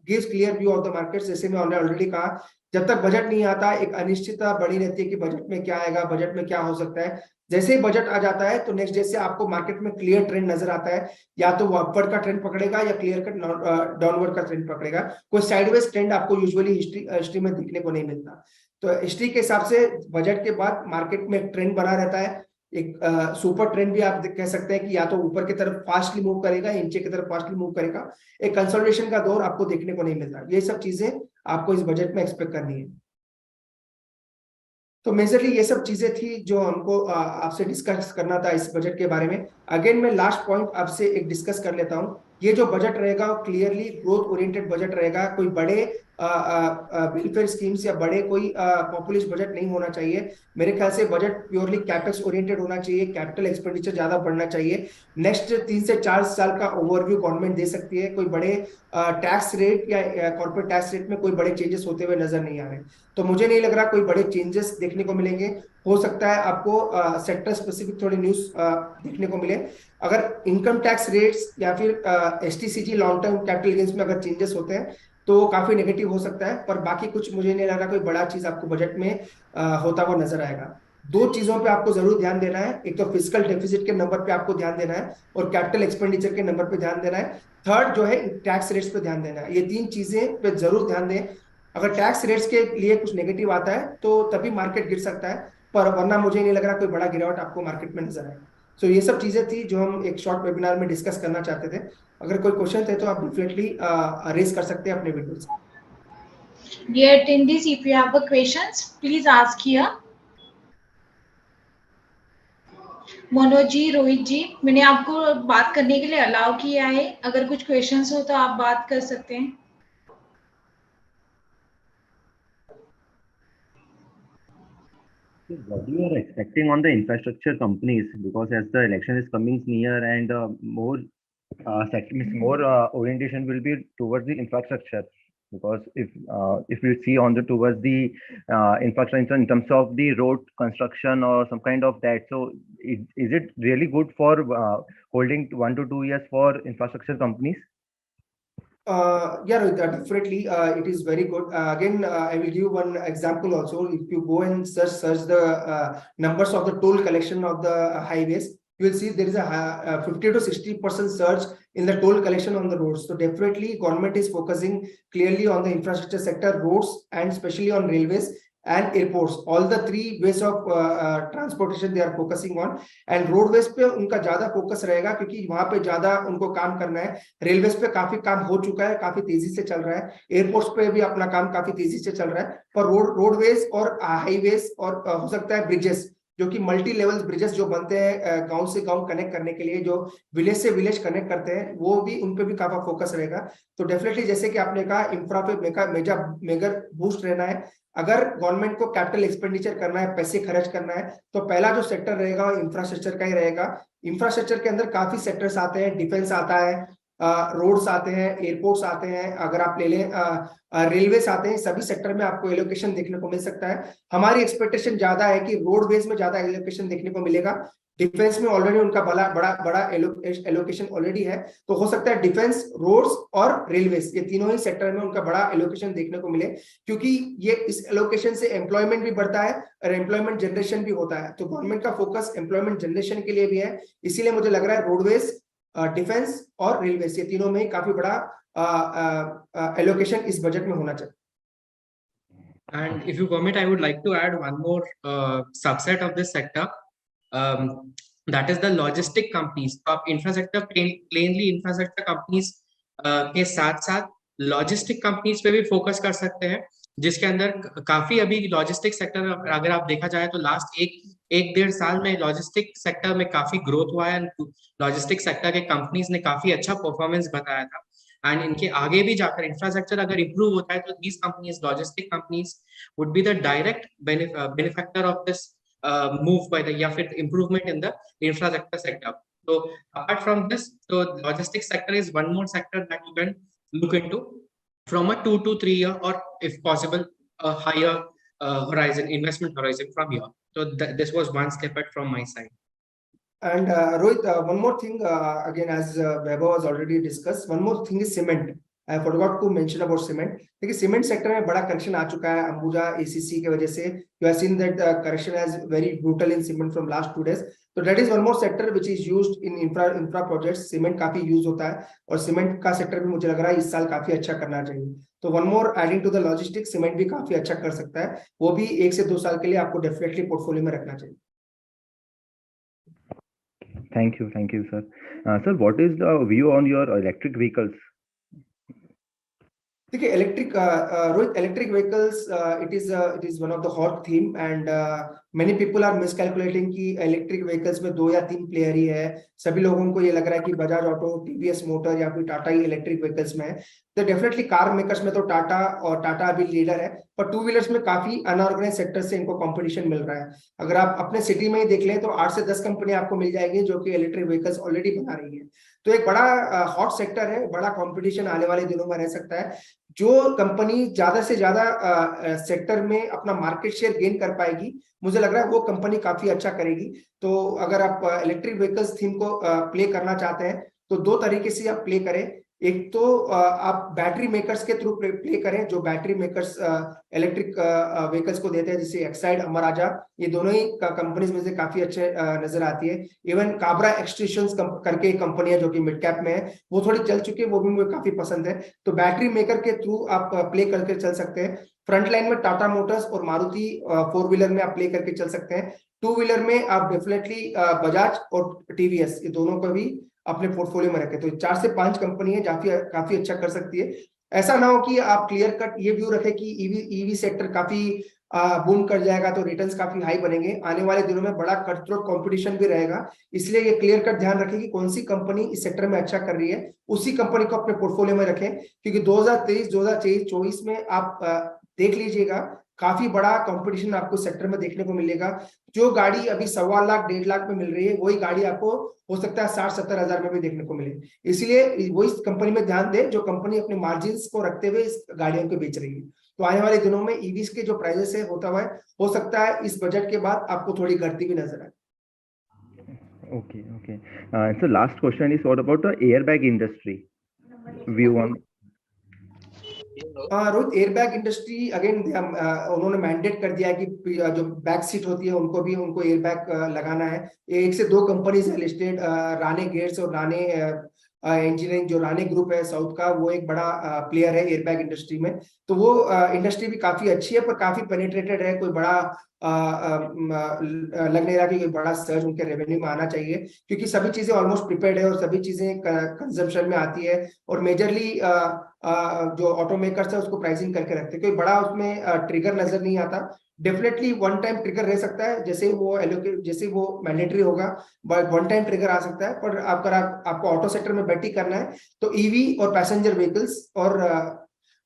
gives clear view of the market, जैसे मैं ऑलरेडी कहा, जब तक बजट नहीं आता एक अनिश्चितता बड़ी रहती है कि बजट में क्या आएगा, बजट में क्या हो सकता है। जैसे ही बजट आ जाता है तो नेक्स्ट डे से आपको मार्केट में क्लियर ट्रेंड नजर आता है, या तो वो अपवर्ड का ट्रेंड पकड़ेगा या क्लियर कट डाउनवर्ड का ट्रेंड पकड़ेगा। कोई साइडवेज ट्रेंड आपको यूजुअली हिस्ट्री में देखने को नहीं मिलता। तो हिस्ट्री के हिसाब से बजट के बाद मार्केट में एक ट्रेंड बना रहता है, एक सुपर ट्रेंड भी आप कह सकते हैं कि या तो ऊपर की तरफ फास्टली मूव करेगा या नीचे की तरफ फास्टली मूव करेगा। एक कंसोलिडेशन का दौर आपको देखने को नहीं मिलता। ये सब चीजें आपको इस बजट में एक्सपेक्ट करनी है। तो मेजरली ये सब चीजें थी जो हमको आपसे डिस्कस करना था इस बजट के बारे में। अगेन मैं लास्ट पॉइंट आपसे एक डिस्कस कर लेता हूँ। ये जो बजट रहेगा वो क्लियरली ग्रोथ ओरिएंटेड बजट रहेगा, कोई बड़े वेलफेयर स्कीम्स या बड़े कोई पॉपुलिस्ट बजट नहीं होना चाहिए। मेरे ख्याल से बजट प्योरली कैपेक्स ओरिएंटेड होना चाहिए, कैपिटल एक्सपेंडिचर ज्यादा बढ़ना चाहिए। नेक्स्ट 3 से 4 साल का ओवरव्यू गवर्नमेंट दे सकती है। कोई बड़े टैक्स रेट या कॉर्पोरेट टैक्स रेट में कोई बड़े चेंजेस होते हुए नजर नहीं आ रहे, तो मुझे नहीं लग रहा कोई बड़े चेंजेस देखने को मिलेंगे। हो सकता है आपको सेक्टर स्पेसिफिक थोड़ी न्यूज देखने को मिले। अगर इनकम टैक्स रेट्स या फिर STCG long term capital gains में अगर चेंजेस होते हैं तो काफी नेगेटिव हो सकता है, पर बाकी कुछ मुझे नहीं लग रहा कोई बड़ा चीज आपको बजट में होता हुआ नजर आएगा। दो चीजों पे आपको जरूर ध्यान देना है, एक तो फिजिकल डेफिसिट के नंबर पे आपको ध्यान देना है और कैपिटल एक्सपेंडिचर के नंबर पे ध्यान देना है। थर्ड जो है टैक्स रेट्स पे ध्यान देना है। ये 3 चीजें पे जरूर ध्यान दें। अगर टैक्स रेट्स के लिए कुछ नेगेटिव आता है तो तभी मार्केट गिर सकता है, पर वरना मुझे नहीं लग रहा कोई बड़ा गिरावट आपको मार्केट में नजर आएगा। सो ये सब चीजें थी जो हम एक शॉर्ट वेबिनार में डिस्कस करना चाहते थे। अगर कोई क्वेश्चन थे तो आप डेफिनेटली रेज कर सकते हैं अपने वीडियो से। Dear attendees, if you have a questions, please ask here. Manoj ji, Rohit जी, मैंने आपको बात करने के लिए अलाउ किया है। अगर कुछ क्वेश्चंस हो तो आप बात कर सकते हैं। What you are expecting on the infrastructure companies, because as the election is coming near and more orientation will be towards the infrastructure, because if you see on the towards the infrastructure in terms of the road construction or some kind of that, so is it really good for holding 1 to 2 years for infrastructure companies? Yeah, Rohit, definitely it is very good. Again, I will give one example also. If you go and search the numbers of the toll collection of the highways, you will see there is a 50 to 60% surge in the toll collection on the roads. So definitely government is focusing clearly on the infrastructure sector, roads, and especially on railways and airports. All the 3 ways of transportation they are focusing on, and roadways पे उनका ज्यादा focus रहेगा क्योंकि वहां पे ज्यादा उनको काम करना है। रेलवेज पे काफी काम हो चुका है, काफी तेजी से चल रहा है। एयरपोर्ट्स पे भी अपना काम काफी तेजी से चल रहा है, पर रोडवेज और हाईवेज और हो सकता है ब्रिजेस, जो कि मल्टी लेवल ब्रिजेस जो बनते हैं गांव से गांव कनेक्ट करने के लिए, जो विलेज से विलेज कनेक्ट करते हैं, वो भी उन पे भी काफी फोकस रहेगा। तो डेफिनेटली जैसे कि आपने कहा, इंफ्रा पे मेजर बूस्ट रहना है। अगर गवर्नमेंट को कैपिटल एक्सपेंडिचर करना है, पैसे खर्च करना है, तो पहला जो सेक्टर रहेगा वो इंफ्रास्ट्रक्चर का ही रहेगा। इंफ्रास्ट्रक्चर के अंदर काफी सेक्टर्स आते हैं, डिफेंस आता है, रोड्स आते हैं, एयरपोर्ट्स आते हैं, अगर आप ले लें रेलवेज आते हैं। सभी सेक्टर में आपको एलोकेशन देखने को मिल सकता है। हमारी एक्सपेक्टेशन ज्यादा है कि रोडवेज में ज्यादा एलोकेशन देखने को मिलेगा। डिफेंस में ऑलरेडी उनका बड़ा बड़ा बड़ा एलोकेशन ऑलरेडी है, तो हो सकता है डिफेंस, रोड्स और रेलवेज, ये तीनों ही सेक्टर में उनका बड़ा एलोकेशन देखने को मिले, क्योंकि ये इस एलोकेशन से एम्प्लॉयमेंट भी बढ़ता है और एम्प्लॉयमेंट जनरेशन भी होता है। तो गवर्नमेंट का फोकस एम्प्लॉयमेंट जनरेशन के लिए भी है, इसीलिए मुझे लग रहा है रोडवेज, डिफेंस और रेलवेज, ये तीनों में ही काफी बड़ा एलोकेशन इस बजट में होना चाहिए। And if you permit, I would like to add one more subset of this sector, that is the logistic companies. तो आप infrastructure plainly infrastructure companies के साथ साथ logistic companies पे भी focus कर सकते हैं, जिसके अंदर काफी अभी लॉजिस्टिक सेक्टर अगर आप देखा जाए तो लास्ट एक 1.5 साल में लॉजिस्टिक सेक्टर में काफी ग्रोथ हुआ है। लॉजिस्टिक सेक्टर के कंपनीज ने काफी अच्छा परफॉर्मेंस बताया था, एंड इनके आगे भी जाकर इंफ्रास्ट्रक्चर अगर इंप्रूव होता है तो these companies, logistic companies would be the direct benefactor of this move by the या फिर improvement in the infrastructure sector. So apart from this, so logistics sector is one more sector that you can look into from a 2 to 3 year, or if possible a higher horizon, investment horizon from here. So this was one snippet from my side. And Rohit, one more thing, again, as Vaibhav has already discussed, one more thing is cement. I forgot to mention about cement. देखिए cement sector में बड़ा correction आ चुका है Ambuja ACC की वजह से। You have seen that correction has very brutal in cement from last 2 days. So that is one more sector which is used in infra projects. Cement काफी use होता है और सीमेंट का सेक्टर भी मुझे लग रहा है इस साल काफी अच्छा करना चाहिए। तो one more adding to the logistics, cement भी काफी अच्छा कर सकता है, वो भी 1 से 2 साल के लिए आपको डेफिनेटली पोर्टफोलियो में रखना चाहिए। Thank you, sir. Sir, what is the view on your electric vehicles? देखिए electric Rohit, electric vehicles it is one of the hot theme and many people are miscalculating कि इलेक्ट्रिक व्हीकल्स में 2 या 3 player ही है। सभी लोगों को ये लग रहा है कि बजाज ऑटो, टीवीएस मोटर या फिर टाटा ही इलेक्ट्रिक व्हीकल्स में है। तो डेफिनेटली कार मेकर्स में तो टाटा अभी लीडर है, पर टू व्हीलर्स में काफी अनऑर्गेनाइज सेक्टर से इनको कंपटीशन मिल रहा है। अगर आप अपने सिटी में ही देख लें तो 8 से 10 कंपनी आपको मिल जाएगी जो कि इलेक्ट्रिक व्हीकल्स ऑलरेडी बना रही है। तो एक बड़ा हॉट सेक्टर है, बड़ा कंपटीशन आने वाले दिनों में रह सकता है। जो कंपनी ज्यादा से ज्यादा सेक्टर में अपना मार्केट शेयर गेन कर पाएगी, मुझे लग रहा है वो कंपनी काफी अच्छा करेगी। तो अगर आप इलेक्ट्रिक व्हीकल्स थीम को प्ले करना चाहते हैं तो 2 तरीके से आप प्ले करें। एक तो आप बैटरी मेकर्स के थ्रू प्ले करें, जो बैटरी मेकर्स इलेक्ट्रिक व्हीकल्स को देते हैं, जैसे एक्साइड, अमर राजा, ये दोनों ही कंपनीज में से काफी अच्छे नजर आती है। इवन काबरा एक्सट्रूशंस करके एक कंपनी है जो कि मिड कैप में है, वो थोड़ी चल चुकी है, वो भी मुझे काफी पसंद है। तो बैटरी मेकर के थ्रू आप प्ले करके चल सकते हैं। फ्रंट लाइन में टाटा मोटर्स और मारुति 4 व्हीलर में आप प्ले करके चल सकते हैं। 2 व्हीलर में आप डेफिनेटली बजाज और टीवीएस, ये दोनों को भी अपने पोर्टफोलियो में रखें। तो 4 से 5 कंपनी है, काफी अच्छा कर सकती है। ऐसा ना हो कि आप क्लियर कट ये व्यू रखें कि ईवी सेक्टर काफी बूम कर जाएगा तो रिटर्न्स काफी हाई बनेंगे। आने वाले दिनों में बड़ा कट थ्रोट कंपटीशन भी रहेगा, इसलिए ये क्लियर कट ध्यान रखें कि कौन सी कंपनी इस सेक्टर में अच्छा कर रही है, उसी कंपनी को अपने पोर्टफोलियो में रखें। क्योंकि 2023, 2024 में आप देख लीजिएगा, काफी बड़ा कंपटीशन आपको सेक्टर में देखने को मिलेगा। जो गाड़ी अभी 1.25 लाख 1.5 लाख में मिल रही है, वही गाड़ी आपको हो सकता है 60-70 हजार में भी देखने को मिले। इसलिए वो इस कंपनी में ध्यान दे जो कंपनी अपने मार्जिन को रखते हुए इस गाड़ियों को बेच रही है। तो आने वाले दिनों में ईवीज के जो प्राइसेस है होता हुआ है, हो सकता है इस बजट के बाद आपको थोड़ी घटती भी नजर आए। Okay. So last question is what about the airbag industry? View on. Rohit, airbag industry again उन्होंने मैंडेट कर दिया है कि जो बैक सीट होती है उनको एयरबैग लगाना है। 1 से 2 कंपनीज है लिस्टेड, राणे गेट्स और राणे इंजीनियरिंग, जो राणे ग्रुप है साउथ का, वो एक बड़ा प्लेयर है एयरबैग इंडस्ट्री में। तो वो इंडस्ट्री भी काफी अच्छी है, पर काफी पेनिट्रेटेड है। कोई बड़ा लग नहीं रहा कि कोई बड़ा सर्च उनके रेवेन्यू में आना चाहिए, क्योंकि सभी चीजें ऑलमोस्ट प्रिपेयर्ड है और सभी चीजें कंजम्पशन में आती है। और मेजरली जो ऑटोमेकर्स है उसको प्राइसिंग करके रखते हैं, कोई बड़ा उसमें ट्रिगर नजर नहीं आता। डेफिनेटली वन टाइम ट्रिगर रह सकता है, जैसे वो मैंडेटरी होगा, बट वन टाइम ट्रिगर आ सकता है। पर अगर आपको ऑटो सेक्टर में बैटिंग करना है तो ईवी और पैसेंजर व्हीकल्स और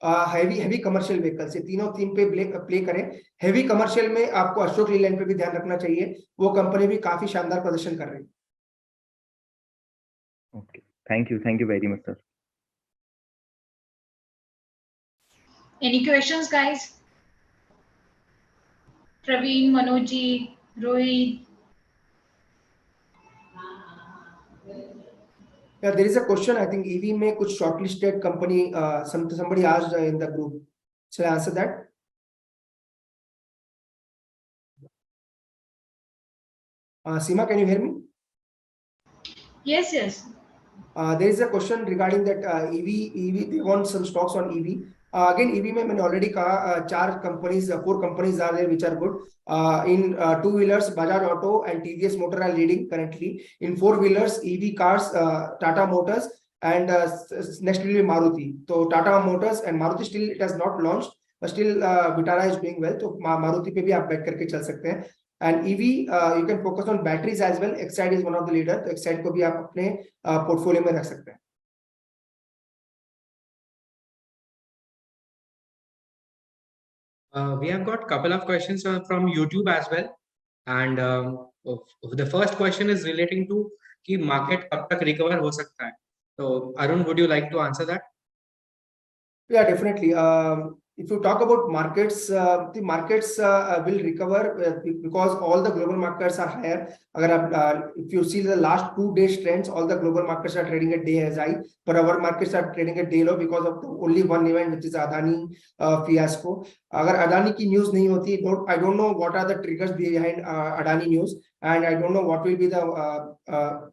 हैवी कमर्शियल व्हीकल्स, ये तीनों थीम पे प्ले करें। हैवी कमर्शियल में आपको अशोक लीलैंड पे भी ध्यान रखना चाहिए, वो कंपनी भी काफी शानदार प्रदर्शन कर रही है। Okay. Thank you very much, sir. Any questions, guys? Praveen, Manoj, Rohit. Yeah, there is a question. I think EV में कुछ shortlisted company, somebody asked in the group. Shall I answer that? Seema, can you hear me? Yes. There is a question regarding that EV. They want some stocks on EV. Again, EV में मैंने already कहा 4 companies, 4 companies are there which are good. In 2 wheelers, Bajaj Auto and TVS Motor are leading currently. In 4 wheelers, EV cars, Tata Motors and next will be Maruti. So Tata Motors and Maruti still it has not launched, but still Vitara is doing well. तो Maruti पे भी आप bet करके चल सकते हैं. And EV, you can focus on batteries as well. Exide is one of the leader. तो Exide को भी आप अपने पोर्टफोलियो में रख सकते हैं. We have got couple of questions from YouTube as well, and the first question is relating to कि market कब तक recover हो सकता है. So Arun, would you like to answer that? Yeah, definitely. If you talk about markets, the markets will recover because all the global markets are higher. If you see the last 2 days trends, all the global markets are trading at day as high, but our markets are trading at day low because of the only one event, which is Adani fiasco. अगर Adani की news नहीं होती, I don't know what are the triggers behind Adani news, and I don't know what will be the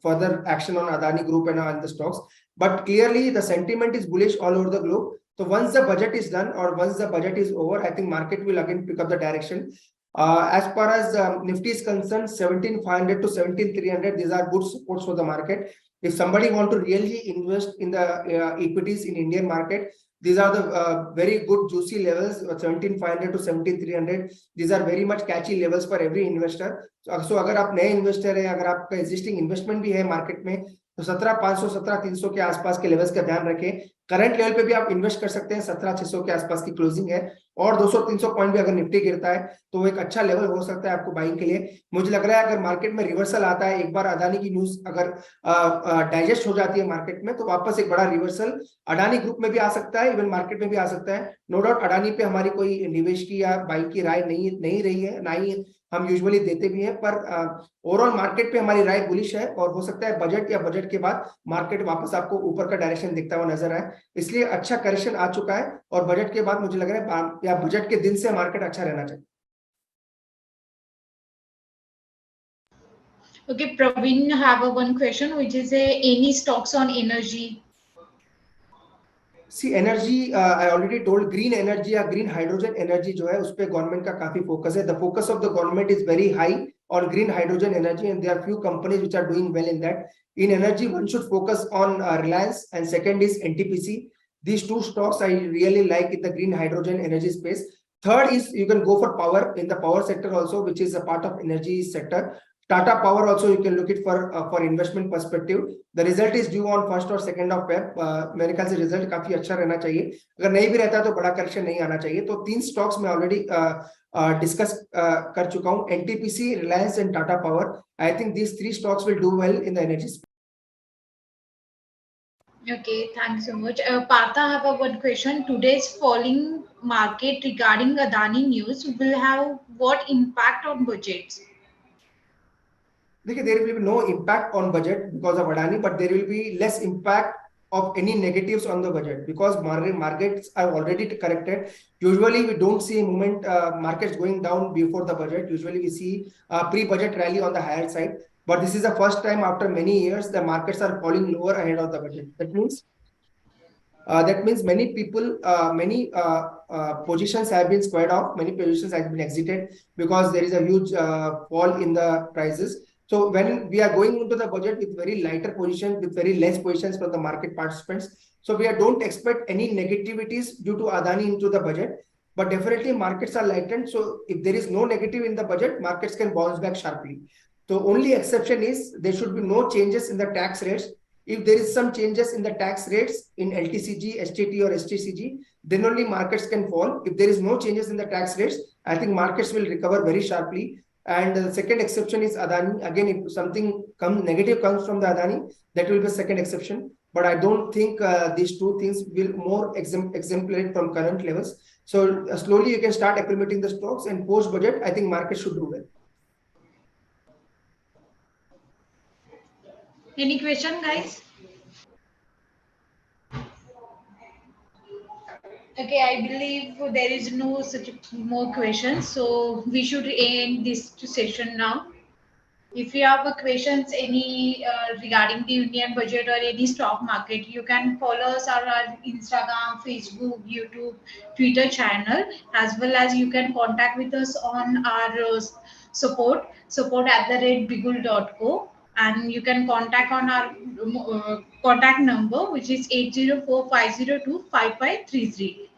further action on Adani Group and on the stocks. But clearly, the sentiment is bullish all over the globe. So once the budget is done or once the budget is over, I think market will again pick up the direction. As far as Nifty is concerned, 17,500 to 17,300, these are good supports for the market. If somebody want to really invest in the equities in Indian market, These are the very good juicy levels, 17,500 to 17,300. These are very much catchy levels for every investor. So अगर आप नए investor है, अगर आपका existing investment भी है market में, तो 17,500 17,300 के आसपास के लेवल्स का ध्यान रखें। करंट लेवल पे भी आप इन्वेस्ट कर सकते हैं, 17,600 के आसपास की क्लोजिंग है, और 200-300 पॉइंट भी अगर निफ्टी गिरता है तो वो एक अच्छा लेवल हो सकता है आपको बाइंग के लिए। मुझे लग रहा है अगर मार्केट में रिवर्सल आता है, एक बार अदानी की न्यूज अगर डाइजेस्ट हो जाती है मार्केट में, तो वापस एक बड़ा रिवर्सल अडानी ग्रुप में भी आ सकता है, इवन मार्केट में भी आ सकता है। नो डाउट अडानी पे हमारी कोई निवेश की या बाइंग की राय नहीं रही है, ना ही हम यूजुअली देते भी हैं, पर ओवरऑल मार्केट पे हमारी राय बुलिश है, और हो सकता है बजट या बजट के बाद मार्केट वापस आपको ऊपर का डायरेक्शन दिखता हुआ नजर आए। इसलिए अच्छा करेक्शन आ चुका है, और बजट के बाद मुझे लग रहा है या बजट के दिन से मार्केट अच्छा रहना चाहिए। Okay, Praveen have one question, which is any stocks on energy? See energy, I already told, green energy या ग्रीन हाइड्रोजन एनर्जी जो है उस पे गवर्नमेंट का काफी फोकस है। The focus of the government is very high on green hydrogen energy, and there are few companies which are doing well in that. In energy, one should focus on Reliance, and second is NTPC. These two stocks I really like in the green hydrogen energy space. Third is you can go for power, in the power sector also, which is a part of energy sector. Tata Power also you can look it for investment perspective. The result is due on 1st और 2nd of Feb. मेरे ख्याल से result काफी अच्छा रहना चाहिए, अगर नहीं भी रहता है तो बड़ा करेक्शन नहीं आना चाहिए। तो 3 स्टॉक्स में ऑलरेडी डिस्कस कर चुका हूं, NTPC, Reliance and Tata Power. I think these 3 stocks will do well in the energy space. Okay, thanks so much. Partha, I have one question. Today's falling market regarding Adani news will have what impact on budgets? देखिए, there will be no impact on budget because of Adani, but there will be less impact of any negatives on the budget because markets are already corrected. Usually we don't see movement markets going down before the budget. Usually we see pre-budget rally on the higher side, but this is the first time after many years the markets are falling lower ahead of the budget. That means many people, many positions have been squared off, many positions have been exited because there is a huge fall in the prices. So when we are going into the budget with very lighter position, with very less positions from the market participants, so we don't expect any negativities due to Adani into the budget, but definitely markets are lightened. So if there is no negative in the budget, markets can bounce back sharply. So only exception is there should be no changes in the tax rates. If there is some changes in the tax rates in LTCG, STT or STCG, then only markets can fall. If there is no changes in the tax rates, I think markets will recover very sharply. And the second exception is Adani. Again, if something negative comes from the Adani, that will be a second exception. But I don't think these two things will more exemplate from current levels. So slowly you can start acclimating the stocks, and post budget, I think market should do well. Any question, guys? Okay, I believe there is no such more questions, so we should end this session now. If you have questions any regarding the union budget or any stock market, you can follow us on our Instagram, Facebook, YouTube, Twitter channel, as well as you can contact with us on our support@bigul.co, and you can contact on our contact number, which is 804-502-5533.